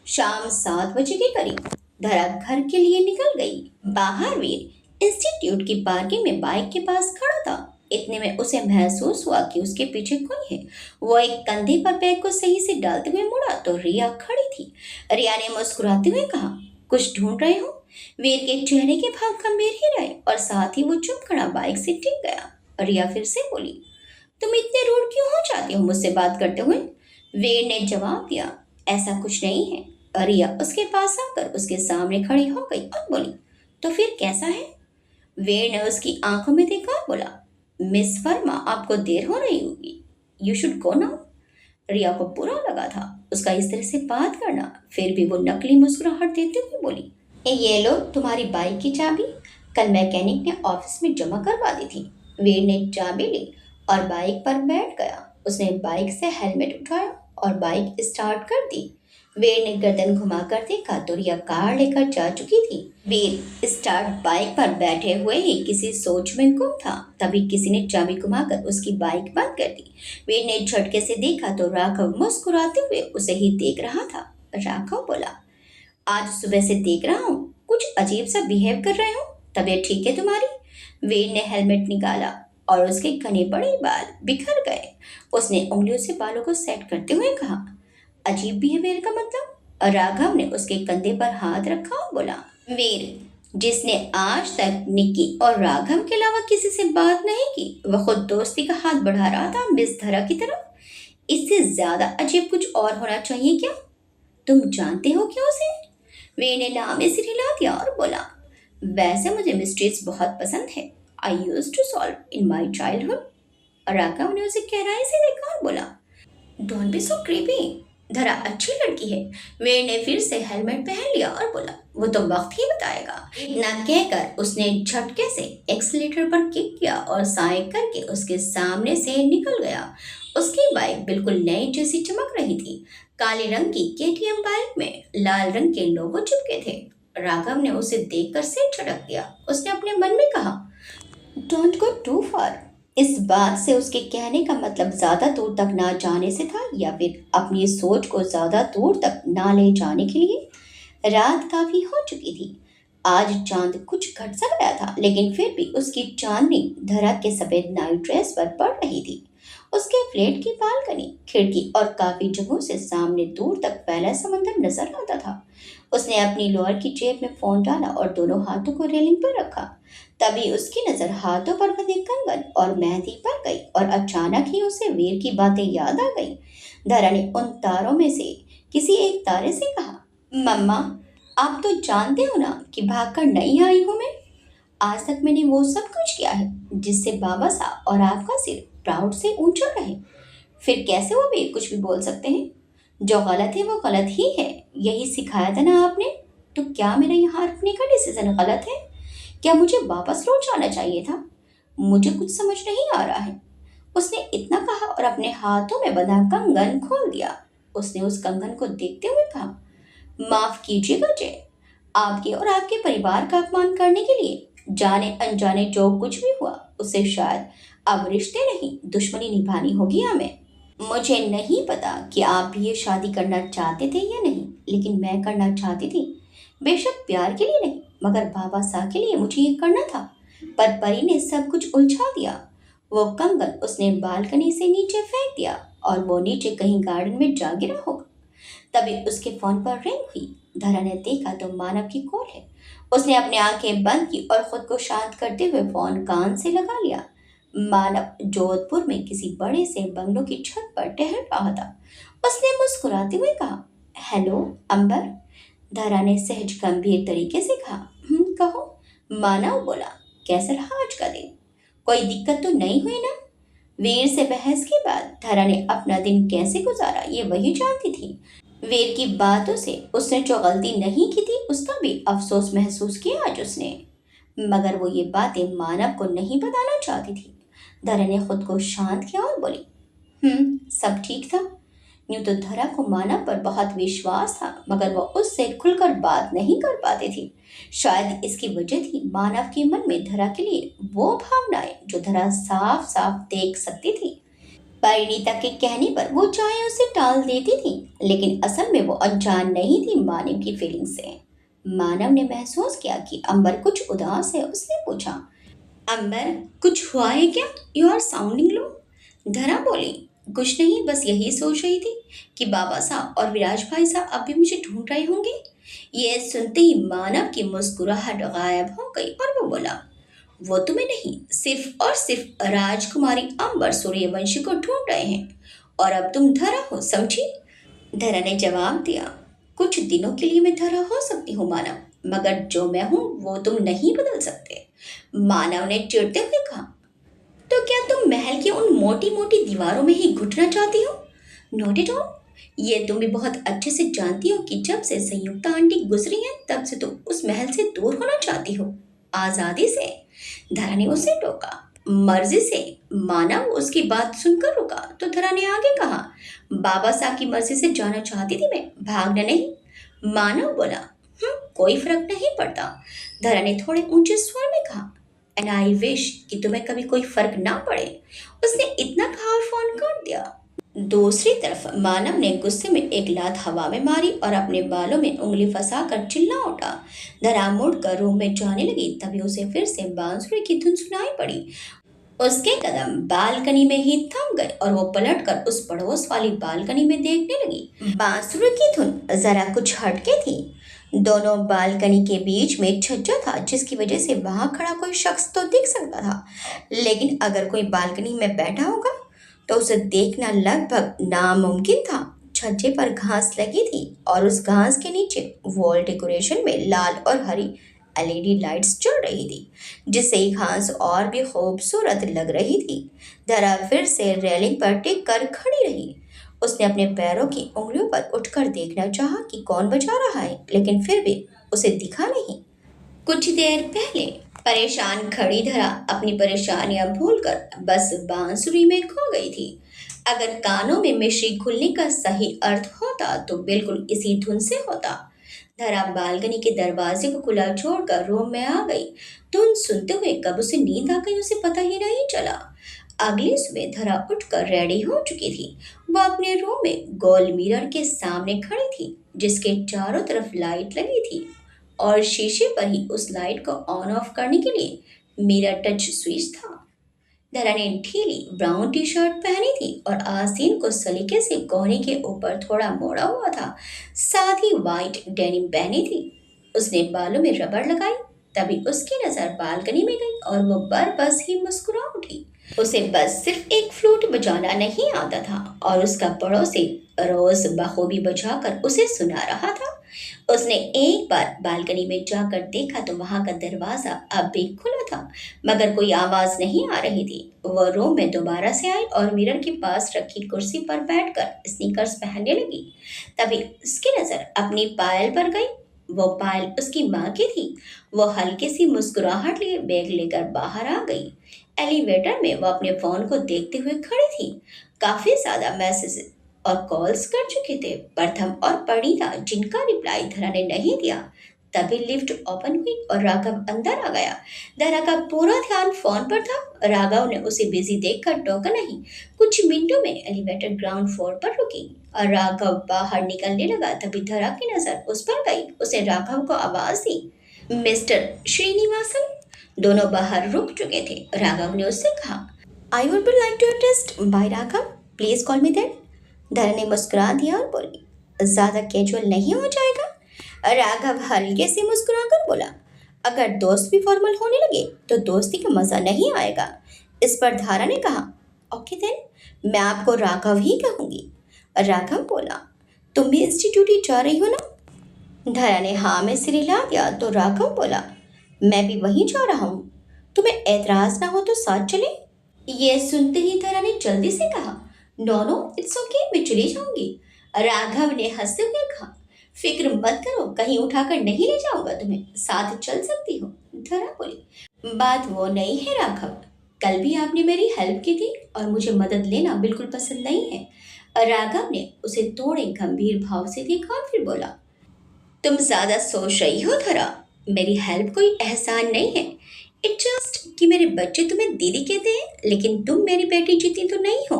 शाम 7 बजे के करीब धरा घर के लिए निकल गई। बाहर वीर इंस्टीट्यूट की पार्किंग में बाइक के पास खड़ा था। इतने में उसे महसूस हुआ कि उसके पीछे कोई है। वो एक कंधे पर बैग को सही से डालते हुए मुड़ा तो रिया खड़ी थी। रिया ने मुस्कुराते हुए कहा, कुछ ढूंढ रहे हो? वीर के चेहरे के भाव गंभीर ही रहे और साथ ही वो चुप खड़ा बाइक से टिक गया। रिया फिर से बोली, तुम इतने रूड क्यों हो जाती हो मुझसे बात करते हुए? वीर ने जवाब दिया, ऐसा कुछ नहीं है। रिया उसके पास आकर उसके सामने खड़ी हो गई और बोली, तो फिर कैसा है? वीर ने उसकी आंखों में देखा और बोला, मिस वर्मा आपको देर हो रही होगी, यू शुड गो नाउ। रिया को बुरा लगा था उसका इस तरह से बात करना, फिर भी वो नकली मुस्कुराहट देते हुए बोली, ये लो तुम्हारी बाइक की चाबी, कल मैकेनिक ने ऑफिस में जमा करवा दी थी। वीर ने चाबी ली और बाइक पर बैठ गया। उसने बाइक से हेलमेट उठाया और बाइक स्टार्ट कर दी। वीर ने गर्दन घुमाकर देखा तो रिया कार लेकर जा चुकी थी। वीर स्टार्ट बाइक पर बैठे हुए ही किसी सोच में गुम था। तभी किसी ने चाबी घुमाकर उसकी बाइक बंद कर दी। वीर ने झटके से देखा तो राघव मुस्कुराते हुए उसे ही देख रहा था। राघव बोला, आज सुबह से देख रहा हूँ कुछ अजीब सा बिहेव कर रहे हो, तबीयत ठीक है तुम्हारी? वीर ने हेलमेट निकाला और उसके घने बड़े बाल बिखर गए। उसने उंगलियों से बालों को सेट करते हुए कहा, अजीब बिहेवियर का मतलब? राघव ने उसके कंधे पर हाथ रखा और बोला, वीर, जिसने आज तक निक्की और राघव के अलावा किसी से बात नहीं की, वह खुद दोस्ती का हाथ बढ़ा रहा था मिस धरा की तरफ। इससे ज्यादा अजीब कुछ और होना चाहिए क्या? तुम जानते हो क्या उसे? वे ने नामे सिर हिला दिया और बोला, वैसे मुझे मिस्ट्रीज बहुत पसंद है। I use to solve in my childhood. Raghav ने उसे गहराई से देखा और बोला, डोंट बी सो क्रीपी। धरा अच्छी लड़की है। वीर ने फिर से हेलमेट पहन लिया और बोला, वो तो वक्त ही बताएगा। इतना कहकर उसने झटके से एक्सीलेटर पर किक किया और साइड करके उसके सामने से निकल गया। उसकी बाइक बिल्कुल नई जैसी चमक रही थी। काले रंग की केटीएम बाइक में लाल रंग के लोगो चिपके थे। राघव ने उसे देखकर सिर झटक दिया। उसने अपने मन में कहा, डोंट गो टू फार। इस बात से उसके कहने का मतलब ज्यादा दूर तक ना जाने से था या फिर अपनी सोच को ज्यादा दूर तक ना ले जाने के लिए। रात काफी हो चुकी थी। आज चांद कुछ घट सा गया था, लेकिन फिर भी उसकी चांदनी धरा के सफेद नाइट ड्रेस पर पड़ रही थी। उसके फ्लैट की बालकनी, खिड़की और काफी जगहों से सामने दूर तक फैला समंदर नजर आता था। उसने अपनी लोअर की जेब में फोन डाला और दोनों हाथों को रेलिंग पर रखा। तभी उसकी नजर हाथों पर बंधे कंगन और मेहंदी पर गई और अचानक ही उसे वीर की बातें याद आ गई। धरा ने उन तारों में से किसी एक तारे से कहा, मम्मा, आप तो जानते हो ना कि भाग कर नहीं आई हूँ मैं। आज तक मैंने वो सब कुछ किया है जिससे बाबा साहब और आपका सिर प्राउड से ऊंचा रहे। फिर कैसे वो भी कुछ भी बोल सकते हैं? जो गलत है वो गलत ही है। यही सिखाया था ना आपने। तो क्या मेरा यहाँ रुकने का डिसीजन गलत है? क्या मुझे वापस लौट जाना चाहिए था? मुझे कुछ समझ नहीं आ रहा है। उसने इतना कहा और अपने हाथों में बंधा कंगन खोल दिया। उसने उस कंगन को देखते हुए कहा, माफ कीजिएगा जय, आपके और आपके परिवार का अपमान करने के लिए जाने अनजाने जो कुछ भी हुआ उससे शायद अब रिश्ते नहीं दुश्मनी निभानी होगी हमें। मुझे नहीं पता कि आप भी ये शादी करना चाहते थे या नहीं, लेकिन मैं करना चाहती थी। बेशक प्यार के लिए नहीं, मगर बाबा साहब के लिए मुझे ये करना था। पर परी ने सब कुछ उलझा दिया। वो कंगन उसने बालकनी से नीचे फेंक दिया और वो नीचे कहीं गार्डन में जा गिरा होगा। तभी उसके फोन पर रिंग हुई। धरा ने देखा तो मानव की कॉल है। उसने अपनी आंखें बंद की और खुद को शांत करते हुए फोन कान से लगा लिया। मानव जोधपुर में किसी बड़े से बंगलों की छत पर टहल रहा था। उसने मुस्कुराते हुए कहा, हेलो अंबर। धरा ने सहज गंभीर तरीके से कहा, कहो। मानव बोला, कैसे रहा आज का दिन? कोई दिक्कत तो नहीं हुई ना? वीर से बहस के बाद धरा ने अपना दिन कैसे गुजारा ये वही जानती थी। वीर की बातों से उसने जो गलती नहीं की थी उसका भी अफसोस महसूस किया आज उसने। मगर वो ये बातें मानव को नहीं बताना चाहती थी। धरा ने खुद को शांत किया और बोली, सब ठीक था। यूं तो धरा को मानव पर बहुत विश्वास था, मगर वो उससे खुलकर बात नहीं कर पाती थी। शायद इसकी वजह थी मानव के मन में धरा के लिए वो भावनाएं जो धरा साफ साफ देख सकती थी। परिणीता के कहने पर वो चाहे उसे टाल देती थी, लेकिन असल में वो अनजान नहीं थी मानव की फीलिंग से। मानव ने महसूस किया कि अंबर कुछ उदास है। उसने पूछा, अंबर, कुछ हुआ है क्या? यू आर साउंडिंग लो। धरा बोली, कुछ नहीं, बस यही सोच रही थी कि बाबा साहब और विराज भाई साहब अब भी मुझे ढूंढ रहे होंगे। ये सुनते ही मानव की मुस्कुराहट गायब हो गई और वो बोला, वो तुम्हें नहीं, सिर्फ और सिर्फ राजकुमारी अंबर सूर्यवंशी को ढूंढ रहे हैं। और अब तुम धरा हो, समझी? धरा ने जवाब दिया, कुछ दिनों के लिए मैं धरा हो सकती हूँ मानव, मगर जो मैं हूँ वो तुम नहीं बदल सकते। मानव ने चिढ़ते हुए कहा, तो क्या तुम महल की उन मोटी मोटी दीवारों में ही घुटना चाहती हो? Not at all. ये तुम भी बहुत अच्छे से जानती हो कि जब से संयुक्ता आंटी गुजरी है तब से तुम उस महल से दूर होना चाहती हो, आजादी से। धरा ने उसे टोका, मर्जी से। मानव उसकी बात सुनकर रुका तो धरा ने आगे कहा, बाबा साहब की मर्जी से जाना चाहती थी मैं, भागना नहीं। मानव बोला, कोई फर्क नहीं पड़ता। धरा ने थोड़े ऊंचे स्वर में कहा, एंड आई विश कि तुम्हें कभी कोई फर्क ना पड़े। उसने इतना कहा और फोन काट दिया। दूसरी तरफ मानव ने गुस्से में एक लात हवा में मारी और अपने बालों में उंगली फंसाकर चिल्ला उठा। धरा मुड़कर रूम में जाने लगी, तभी उसे फिर से बांसुरी की धुन सुनाई पड़ी। उसके कदम बालकनी में ही थम गए और वो पलटकर उस पड़ोस वाली बालकनी में देखने लगी। बांसुरी की धुन जरा कुछ हटके थी। दोनों बालकनी के बीच में छज्जा था, जिसकी वजह से वहां खड़ा कोई शख्स तो दिख सकता था, लेकिन अगर कोई बालकनी में बैठा होगा तो उसे देखना लगभग नामुमकिन था। छज्जे पर घास लगी थी और उस घास के नीचे वॉल डेकोरेशन में लाल और हरी एलईडी लाइट्स चल रही थी, जिससे ये घास और भी खूबसूरत लग रही थी। धरा फिर से रेलिंग पर टिक कर खड़ी रही। उसने अपने पैरों की उंगलियों पर उठकर देखना चाहा कि कौन बजा रहा है, लेकिन फिर भी उसे दिखा नहीं। कुछ देर पहले परेशान खड़ी धरा अपनी परेशानियां भूलकर बस बांसुरी में खो गई थी। अगर कानों में मिश्री घुलने का सही अर्थ होता तो बिल्कुल इसी धुन से होता। धरा बालकनी के दरवाजे को खुला छोड़कर रूम में आ गई। धुन सुनते हुए कब उसे नींद आ गई उसे पता ही नहीं चला। अगली सुबह धरा उठकर रेडी हो चुकी थी। वह अपने रूम में गोल मिरर के सामने खड़ी थी, जिसके चारों तरफ लाइट लगी थी और शीशे पर ही उस लाइट को ऑन ऑफ करने के लिए मिरर टच स्विच था। धरा ने ढीली ब्राउन टी शर्ट पहनी थी और आस्तीन को सलीके से कोहनी के ऊपर थोड़ा मोड़ा हुआ था, साथ ही वाइट डेनिम पहनी थी। उसने बालों में रबड़ लगाई, तभी उसकी नजर बालकनी में गई और वो बस ही मुस्कुरा उठी। उसे बस सिर्फ एक फ्लूट बजाना नहीं आता था और उसका पड़ोसी रोज बखूबी बजाकर उसे सुना रहा था। उसने एक बार बालकनी में जाकर देखा तो वहां का दरवाजा अब भी खुला था, मगर कोई आवाज नहीं आ रही थी। वह रूम में दोबारा से आई और मिरर के पास रखी कुर्सी पर बैठकर स्नीकर्स पहनने लगी। तभी उसकी नजर अपनी पायल पर गई। वो पायल उसकी माँ की थी। वो हल्की सी मुस्कुराहट लिए बैग लेकर बाहर आ गई। एलिवेटर में वो अपने फोन को देखते हुए खड़ी थी। काफी ज्यादा मैसेज और कॉल्स कर चुके थे, प्रथम और परिणीता, जिनका रिप्लाई धरा ने नहीं दिया। तभी लिफ्ट ओपन हुई और राघव अंदर आ गया। धरा का पूरा ध्यान फोन पर था। राघव ने उसे बिजी देखकर टोका नहीं। कुछ मिनटों में एलिवेटर ग्राउंड फ्लोर पर रुकी और राघव बाहर निकलने लगा। तभी धरा की नजर उस पर गई। उसने राघव को आवाज दी, मिस्टर श्रीनिवासन। दोनों बाहर रुक चुके थे। राघव ने उससे कहा, I would like to test bye Raghav, please call me then. Dhara ने मुस्कुरा दिया और बोली, ज्यादा कैजुअल नहीं हो जाएगा? राघव हल्के से मुस्कुराकर बोला, अगर दोस्त भी फॉर्मल होने लगे तो दोस्ती का मजा नहीं आएगा। इस पर धारा ने कहा, ओके देन, मैं आपको राघव ही कहूंगी। राघव बोला, तुम भी इंस्टीट्यूट ही जा रही हो ना? धारा ने हाँ में सिर हिला दिया तो राघव बोला, मैं भी वहीं जा रहा हूँ। तुम्हें ऐतराज ना हो तो साथ चले? ये सुनते ही धारा ने जल्दी से कहा, नो नो इट्स ओके, मैं चली जाऊंगी। राघव ने हंसते हुए कहा, फिक्र मत करो, कहीं उठाकर नहीं ले जाऊंगा तुम्हें, साथ चल सकती हो। धरा बोली, बात वो नहीं है राघव, कल भी आपने मेरी हेल्प की थी और मुझे मदद लेना बिल्कुल पसंद नहीं है। राघव ने उसे थोड़े गंभीर भाव से देखा और फिर बोला, तुम ज्यादा सोच रही हो धरा, मेरी हेल्प कोई एहसान नहीं है। इट जस्ट कि मेरे बच्चे तुम्हें दीदी कहते हैं, लेकिन तुम मेरी बेटी जितनी तो नहीं हो,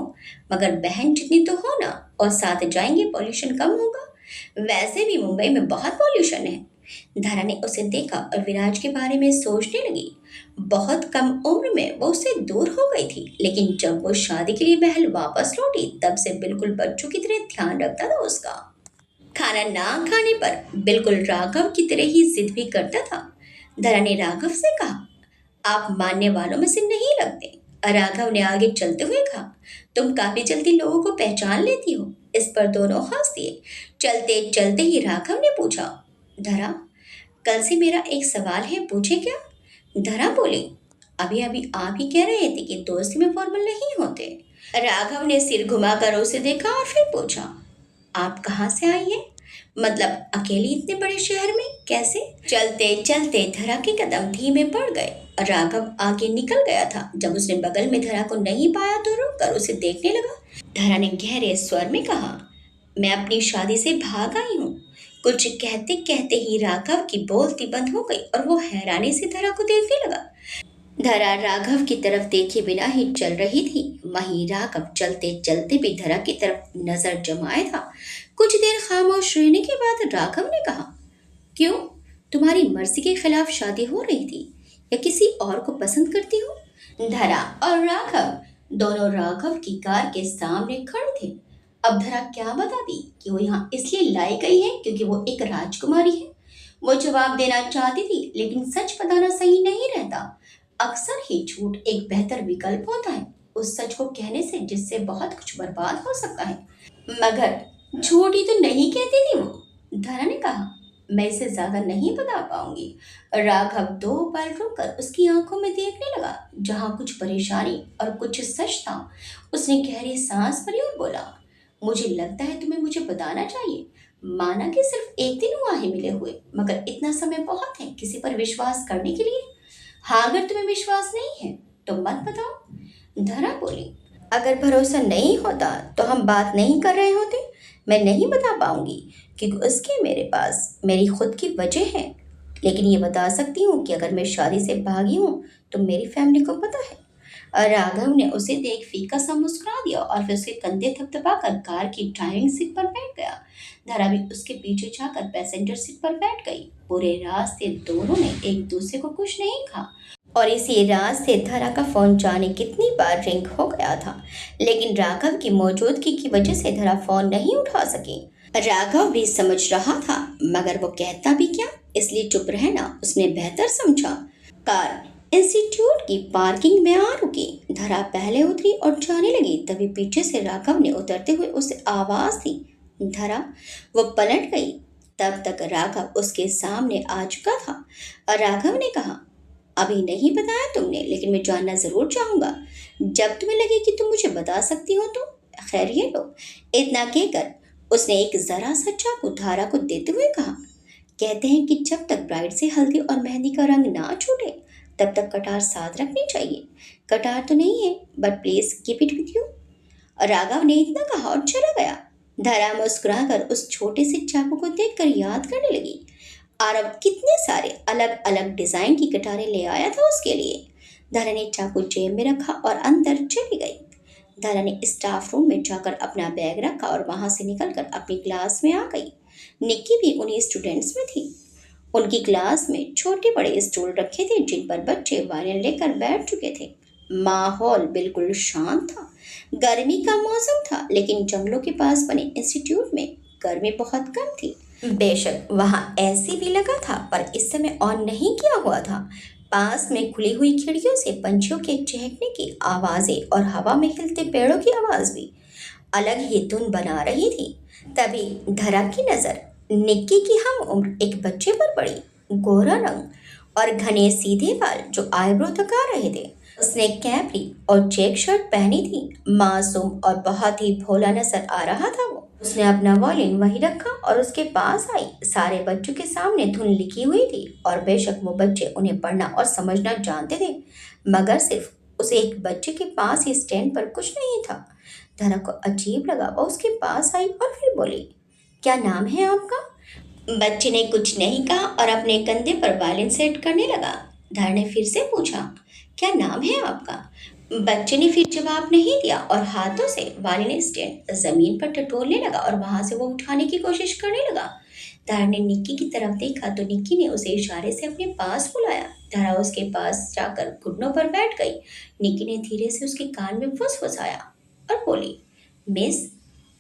मगर बहन जितनी तो हो ना, और साथ जाएंगे पॉल्यूशन कम होगा। वैसे भी मुंबई में बहुत पॉल्यूशन है। धरा ने उसे देखा और विराज के बारे में सोचने लगी। बहुत कम उम्र में वो उससे दूर हो गई थी, लेकिन जब वो शादी के लिए महल वापस लौटी तब से बिल्कुल बच्चों की तरह ध्यान रखता था उसका। खाना ना खाने पर बिल्कुल राघव की तरह ही जिद भी करता था। धरा ने राघव से कहा, आप मानने वालों में से नहीं लगते। राघव ने आगे चलते हुए कहा, तुम काफी जल्दी लोगों को पहचान लेती हो। इस पर दोनों हंस दिए। चलते चलते ही राघव ने पूछा, धरा, कल से मेरा एक सवाल है, पूछे क्या? धरा बोली, अभी अभी आप ही कह रहे थे कि दोस्ती में फॉर्मल नहीं होते। राघव ने सिर घुमाकर उसे देखा और फिर पूछा, आप कहाँ से आई हैं? मतलब अकेली इतने बड़े शहर में कैसे? चलते चलते धरा के कदम धीमे पड़ गए। राघव आगे निकल गया था। जब उसने बगल में धरा को नहीं पाया तो रुककर उसे देखने लगा। धरा ने गहरे स्वर में कहा, मैं अपनी शादी से भाग आई हूँ। कुछ कहते कहते ही राघव की बोलती बंद हो गई और वो हैरानी से धरा को देखने लगा। धरा राघव की तरफ देखे बिना ही चल रही थी। वहीं राघव चलते चलते भी धरा की तरफ नजर जमाए था। कुछ देर खामोश रहने के बाद राघव ने कहा, क्यों, तुम्हारी मर्जी के खिलाफ शादी हो रही थी या किसी और को पसंद करती हो? धरा और राघव दोनों राघव की कार के सामने खड़े थे। अब धरा क्या बताती कि वो यहाँ इसलिए लाई गई है क्योंकि वो एक राजकुमारी है। वो जवाब देना चाहती थी, लेकिन सच बताना सही नहीं रहता। अक्सर ही झूठ एक बेहतर विकल्प होता है उस सच को कहने से जिससे बहुत कुछ बर्बाद हो सकता है। मगर झूठ ही तो नहीं कहती थी वो। धरा ने कहा, मैं इसे ज्यादा नहीं बता पाऊंगी। राघव दो पल रुककर उसकी आंखों में देखने लगा, जहां कुछ परेशानी और कुछ सच था। उसने गहरी सांस भरी और बोला, मुझे लगता है तुम्हें मुझे बताना चाहिए। माना कि सिर्फ एक दिन हुआ है मिले हुए, मगर इतना समय बहुत है किसी पर विश्वास करने के लिए। हाँ, अगर तुम्हें विश्वास नहीं है तो मत बताओ। धरा बोली, अगर भरोसा नहीं होता तो हम बात नहीं कर रहे होते। मैं नहीं बता पाऊंगी क्योंकि उसके मेरे पास मेरी खुद की वजह है, लेकिन ये बता सकती हूँ कि अगर मैं शादी से भागी हूँ तो मेरी फैमिली को पता है। और राघव ने उसे देख फीका सा मुस्कुरा दिया और फिर उसके कंधे थपथपाकर कार की ड्राइविंग सीट पर बैठ गया। धरा भी उसके पीछे जाकर पैसेंजर सीट पर बैठ गई। पूरे रास्ते दोनों ने एक दूसरे को कुछ नहीं कहा और इसी रात से धरा का फोन जाने कितनी बार रिंग हो गया था, लेकिन राघव की मौजूदगी की वजह से धरा फोन नहीं उठा सकी। राघव भी समझ रहा था, मगर वो कहता भी क्या, इसलिए चुप रहना उसने बेहतर समझा। कार इंस्टीट्यूट की पार्किंग में आ रुकी। धरा पहले उतरी और जाने लगी, तभी पीछे से राघव ने उतरते हुए उसे आवाज दी। धरा, वो पलट गई। तब तक राघव उसके सामने आ चुका था और राघव ने कहा, अभी नहीं बताया तुमने, लेकिन मैं जानना जरूर चाहूंगा। जब तुम्हें लगे कि तुम मुझे बता सकती हो तो खैर ये लो। इतना कहकर उसने एक जरा सा चाकू धारा को देते हुए कहा, कहते हैं कि जब तक ब्राइड से हल्दी और मेहंदी का रंग ना छूटे तब तक कटार साथ रखनी चाहिए। कटार तो नहीं है, but please keep it with you. Raghav ने इतना कहा और चला गया। धरा मुस्कुराकर उस छोटे से चाकू को देखकर याद करने लगी। आरव कितने सारे अलग अलग डिजाइन की कटारें ले आया था उसके लिए। धरा ने चाकू जेब में रखा और अंदर चली गई। धरा ने स्टाफ रूम में जाकर अपना बैग रखा और वहां से निकलकर अपनी क्लास में आ गई। निक्की भी उन्हीं स्टूडेंट्स में थी। उनकी क्लास में छोटे बड़े स्टूल रखे थे जिन पर बच्चे वायलिन लेकर बैठ चुके थे। माहौल बिल्कुल शांत था। गर्मी का मौसम था, लेकिन जंगलों के पास बने इंस्टीट्यूट में गर्मी बहुत कम थी। बेशक वहां एसी भी लगा था, पर इस समय ऑन नहीं किया हुआ था। पास में खुली हुई खिड़कियों से पंछियों के चहकने की आवाजें और हवा में हिलते पेड़ों की आवाज भी अलग ही धुन बना रही थी। तभी धरा की नजर निक्की की हम उम्र एक बच्चे पर पड़ी। गोरा रंग और घने सीधे बाल जो आईब्रो तक आ रहे थे। उसने कैपरी और चेक शर्ट पहनी थी। मासूम और बहुत ही भोला नजर आ रहा था वो। उसने अपना वॉल्यूम वहीं रखा और उसके पास आई। सारे बच्चों के सामने धुन लिखी हुई थी और बेशक वो बच्चे उन्हें पढ़ना और समझना जानते थे, मगर सिर्फ उसे एक बच्चे के पास ही स्टैंड पर कुछ नहीं था। धरा को अजीब लगा। वो उसके पास आई और फिर बोली, क्या नाम है आपका? बच्चे ने कुछ नहीं कहा और अपने कंधे पर वायलिन सेट करने लगा। धरा ने फिर से पूछा, क्या नाम है आपका? बच्चे ने फिर जवाब नहीं दिया और हाथों से वायलिन स्टैंड जमीन पर टटोलने लगा और वहां से वो उठाने की कोशिश करने लगा। धरा ने निक्की की तरफ देखा तो निक्की ने उसे इशारे से अपने पास बुलाया। धरा उसके पास जाकर घुटनों पर बैठ गई। निक्की ने धीरे से उसके कान में फुसफुसाया और बोली, मिस,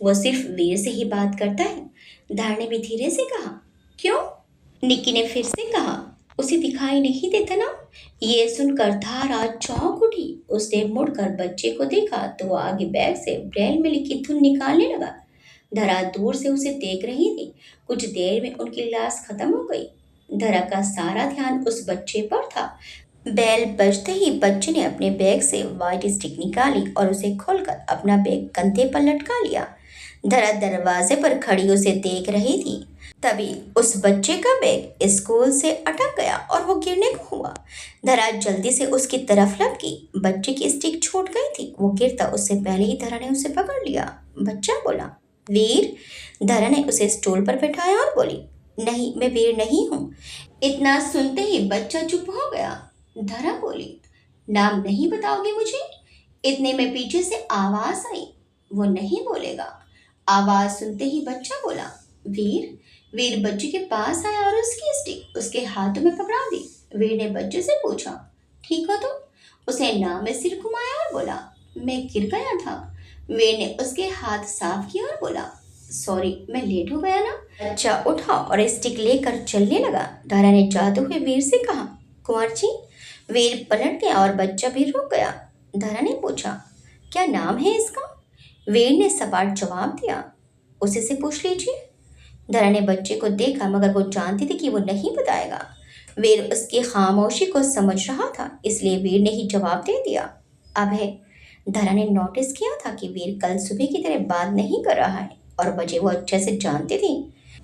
वो सिर्फ वीर से ही बात करता है। धरा ने भी धीरे से कहा, क्यों? निक्की ने फिर से कहा, उसे दिखाई नहीं देता ना? ये सुनकर धारा चौंक उठी। उसने मुड़कर बच्चे को देखा तो वो आगे बैग से ब्रेल में लिखी धुन निकालने लगा। धरा दूर से उसे देख रही थी। कुछ देर में उनकी क्लास खत्म हो गई। धरा का सारा ध्यान उस बच्चे पर था। बेल बजते ही बच्चे ने अपने बैग से व्हाइट स्टिक निकाली और उसे खोलकर अपना बैग कंधे पर लटका लिया। धरा दरवाजे पर खड़ी उसे देख रही थी। तभी उस बच्चे का बैग स्कूल से अटक गया और वो गिरने को हुआ। धरा जल्दी से उसकी तरफ लपकी। बच्चे की स्टिक छूट गई थी। वो गिरता उससे पहले ही धरा ने उसे पकड़ लिया। बच्चा बोला, वीर। धरा ने उसे स्टूल पर बैठाया और बोली, नहीं, मैं वीर नहीं हूँ। इतना सुनते ही बच्चा चुप हो गया। धरा बोली, नाम नहीं बताओगे मुझे? इतने में पीछे से आवाज आई, वो नहीं बोलेगा। आवाज सुनते ही बच्चा बोला, वीर। वीर बच्चे के पास आया और उसकी स्टिक उसके हाथों में पकड़ा दी। वीर ने बच्चे से पूछा, ठीक हो तुम? उसने नाम में सिर घुमाया और बोला, मैं गिर गया था। वीर ने उसके हाथ साफ किया और बोला, सॉरी, मैं लेट हो गया ना। बच्चा उठा और स्टिक लेकर चलने लगा। धारा ने जाते हुए वीर से कहा, कुंवर जी। वीर पलट गया और बच्चा भी रुक गया। धारा ने पूछा, क्या नाम है इसका? वीर ने सपाट जवाब दिया, उसे से पूछ लीजिए। धरा ने बच्चे को देखा, मगर वो जानती थी कि वो नहीं बताएगा। वीर उसकी खामोशी को समझ रहा था, इसलिए वीर ने ही जवाब दे दिया, अभय। धरा ने नोटिस किया था कि वीर कल सुबह की तरह बात नहीं कर रहा है और वजह वो अच्छे से जानती थी।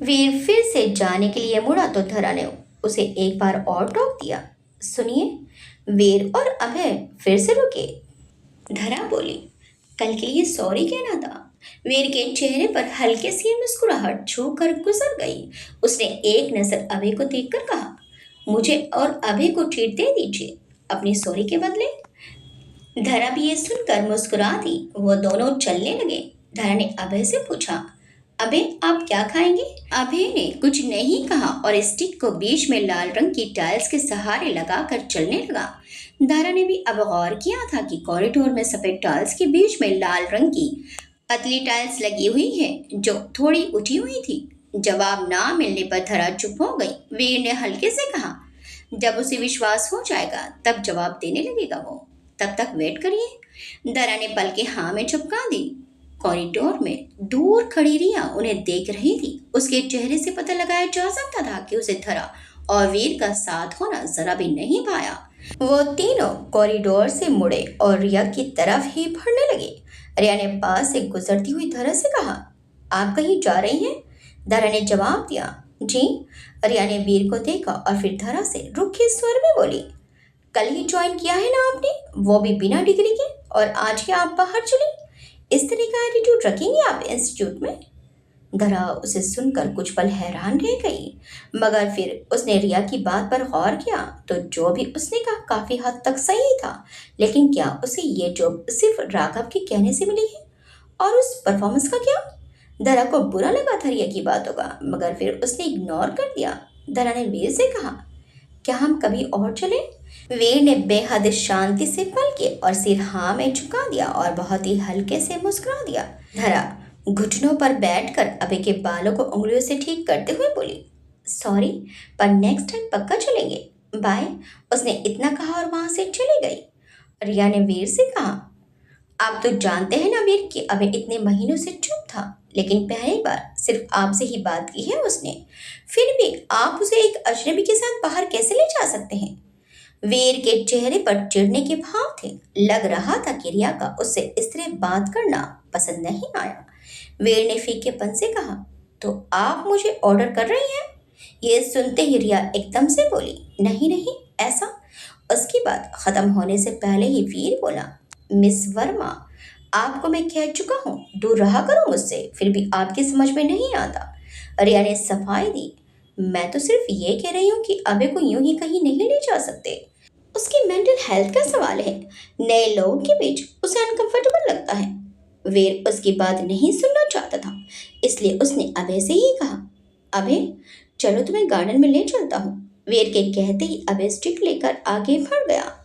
वीर फिर से जाने के लिए मुड़ा तो धरा ने उसे एक बार और टोक दिया, सुनिए। वीर और अभय फिर से रुके। धरा बोली, कल के लिए सॉरी कहना था। वीर के चेहरे पर हल्के सी मुस्कुराहट छू कर गुजर गई। उसने एक नजर अभय को देखकर कहा, मुझे और अभय को ट्रीट दे दीजिए अपनी सॉरी के बदले। धरा भी ये सुनकर मुस्कुरा दी। वो दोनों चलने लगे। धरा ने अभय से पूछा, अभय, आप क्या खाएंगे? अभय ने कुछ नहीं कहा और स्टिक को बीच में लाल रंग की टाइल्स के सहारे लगाकर चलने लगा। धरा ने भी अब गौर किया था कि कॉरिडोर में सफेद टाइल्स के बीच में लाल रंग की पतली टाइल्स लगी हुई है जो थोड़ी उठी हुई थी। जवाब ना मिलने पर धरा चुप हो गई। वीर ने हल्के से कहा, जब उसे विश्वास हो जाएगा तब जवाब देने लगेगा वो। तब तक वेट करिए। दरा ने पलकें हाँ में झपका दी। कॉरिडोर में दूर खड़ी रिया उन्हें देख रही थी। उसके चेहरे से पता लगाया जा सकता था कि उसे धरा और वीर का साथ होना जरा भी नहीं पाया। वो तीनों कॉरिडोर से मुड़े और रिया की तरफ ही बढ़ने लगे। रिया ने पास से गुजरती हुई धरा से कहा, आप कहीं जा रही हैं? धरा ने जवाब दिया, जी। रिया ने वीर को देखा और फिर धरा से रुखे स्वर में बोली, कल ही ज्वाइन किया है ना आपने, वो भी बिना डिग्री के, और आज ही आप बाहर चली? इस तरह का एटीट्यूड रखेंगे आप इंस्टीट्यूट में? धरा उसे सुनकर कुछ पल हैरान रह गई, मगर फिर उसने रिया की बात पर गौर किया तो जो भी उसने कहा काफी हद तक सही था। लेकिन क्या उसे ये जॉब सिर्फ राघव के कहने से मिली है? और उस परफॉर्मेंस का क्या? धरा को बुरा लगा था रिया की बातों का, मगर फिर उसने इग्नोर कर दिया। धरा ने वीर से कहा, क्या हम कभी और चलें? वीर ने बेहद शांति से पलके और सिर हाँ में झुका दिया और बहुत ही हल्के से मुस्कुरा दिया। धरा घुटनों पर बैठकर अभय के बालों को उंगलियों से ठीक करते हुए बोली, सॉरी, पर नेक्स्ट टाइम पक्का चलेंगे, बाय। उसने इतना कहा और वहां से चली गई। रिया ने वीर से कहा, आप तो जानते हैं ना वीर कि अभय इतने महीनों से चुप था, लेकिन पहली बार सिर्फ आपसे ही बात की है उसने, फिर भी आप उसे एक अजनबी के साथ बाहर कैसे ले जा सकते हैं? वीर के चेहरे पर चिढ़ने के भाव थे। लग रहा था कि रिया का उससे इस तरह बात करना पसंद नहीं आया। वीर ने फीकेपन से कहा, तो आप मुझे ऑर्डर कर रही हैं? ये सुनते ही रिया एकदम से बोली, नहीं नहीं, ऐसा। उसकी बात खत्म होने से पहले ही वीर बोला, मिस वर्मा, आपको मैं कह चुका हूँ दूर रहा करो मुझसे, फिर भी आपकी समझ में नहीं आता। रिया ने सफाई दी, मैं तो सिर्फ ये कह रही हूँ कि अबे को यूं ही कहीं नहीं ले जा सकते। उसकी मेंटल हेल्थ का सवाल है। नए लोगों के बीच उसे अनकंफर्टेबल लगता है। वीर उसकी बात नहीं सुनना चाहता था, इसलिए उसने अभय से ही कहा, अभय चलो तुम्हें गार्डन में ले चलता हूँ। वीर के कहते ही अभय स्टिक लेकर आगे बढ़ गया।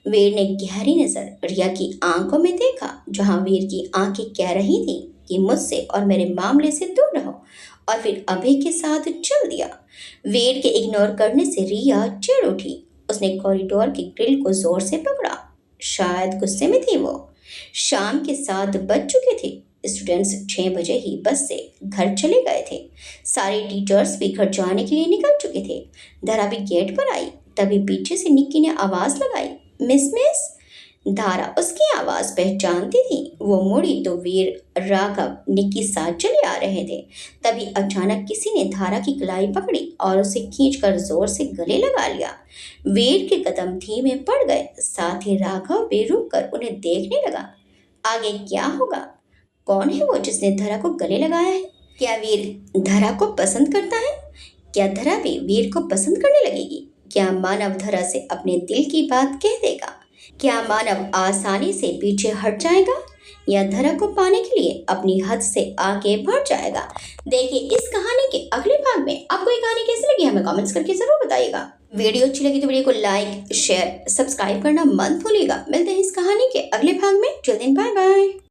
वीर ने गहरी नजर रिया की आंखों में देखा, जहां वीर की आंखें कह रही थी कि मुझसे और मेरे मामले से दूर रहो, और फिर अभय के साथ चल दिया। वीर के इग्नोर करने से रिया चिढ़ उठी। उसने कॉरिडोर की ग्रिल को जोर से पकड़ा। शायद गुस्से में थी वो। शाम के 7 बज चुके थे। स्टूडेंट्स 6 बजे ही बस से घर चले गए थे। सारे टीचर्स भी घर जाने के लिए निकल चुके थे। धरा भी गेट पर आई, तभी पीछे से निक्की ने आवाज लगाई, मिस मिस। धारा उसकी आवाज पहचानती थी। वो मुड़ी तो वीर राघव निक्की साथ चले आ रहे थे। तभी अचानक किसी ने धारा की कलाई पकड़ी और उसे खींचकर जोर से गले लगा लिया। वीर के कदम धीमे पड़ गए, साथ ही राघव भी रुक कर उन्हें देखने लगा। आगे क्या होगा? कौन है वो जिसने धरा को गले लगाया है? क्या वीर धरा को पसंद करता है? क्या धरा भी वीर को पसंद करने लगेगी? क्या मानव धरा से अपने दिल की बात कह देगा? क्या मानव आसानी से पीछे हट जाएगा, या धरा को पाने के लिए अपनी हद से आगे बढ़ जाएगा? देखिए इस कहानी के अगले भाग में आपको ये कहानी कैसी लगी हमें कमेंट्स करके जरूर बताइएगा। वीडियो अच्छी लगी तो वीडियो को लाइक, शेयर, सब्सक्राइब करना मत भूलिएगा। मिलते हैं इस कहानी के अगले भाग में। Till then bye bye.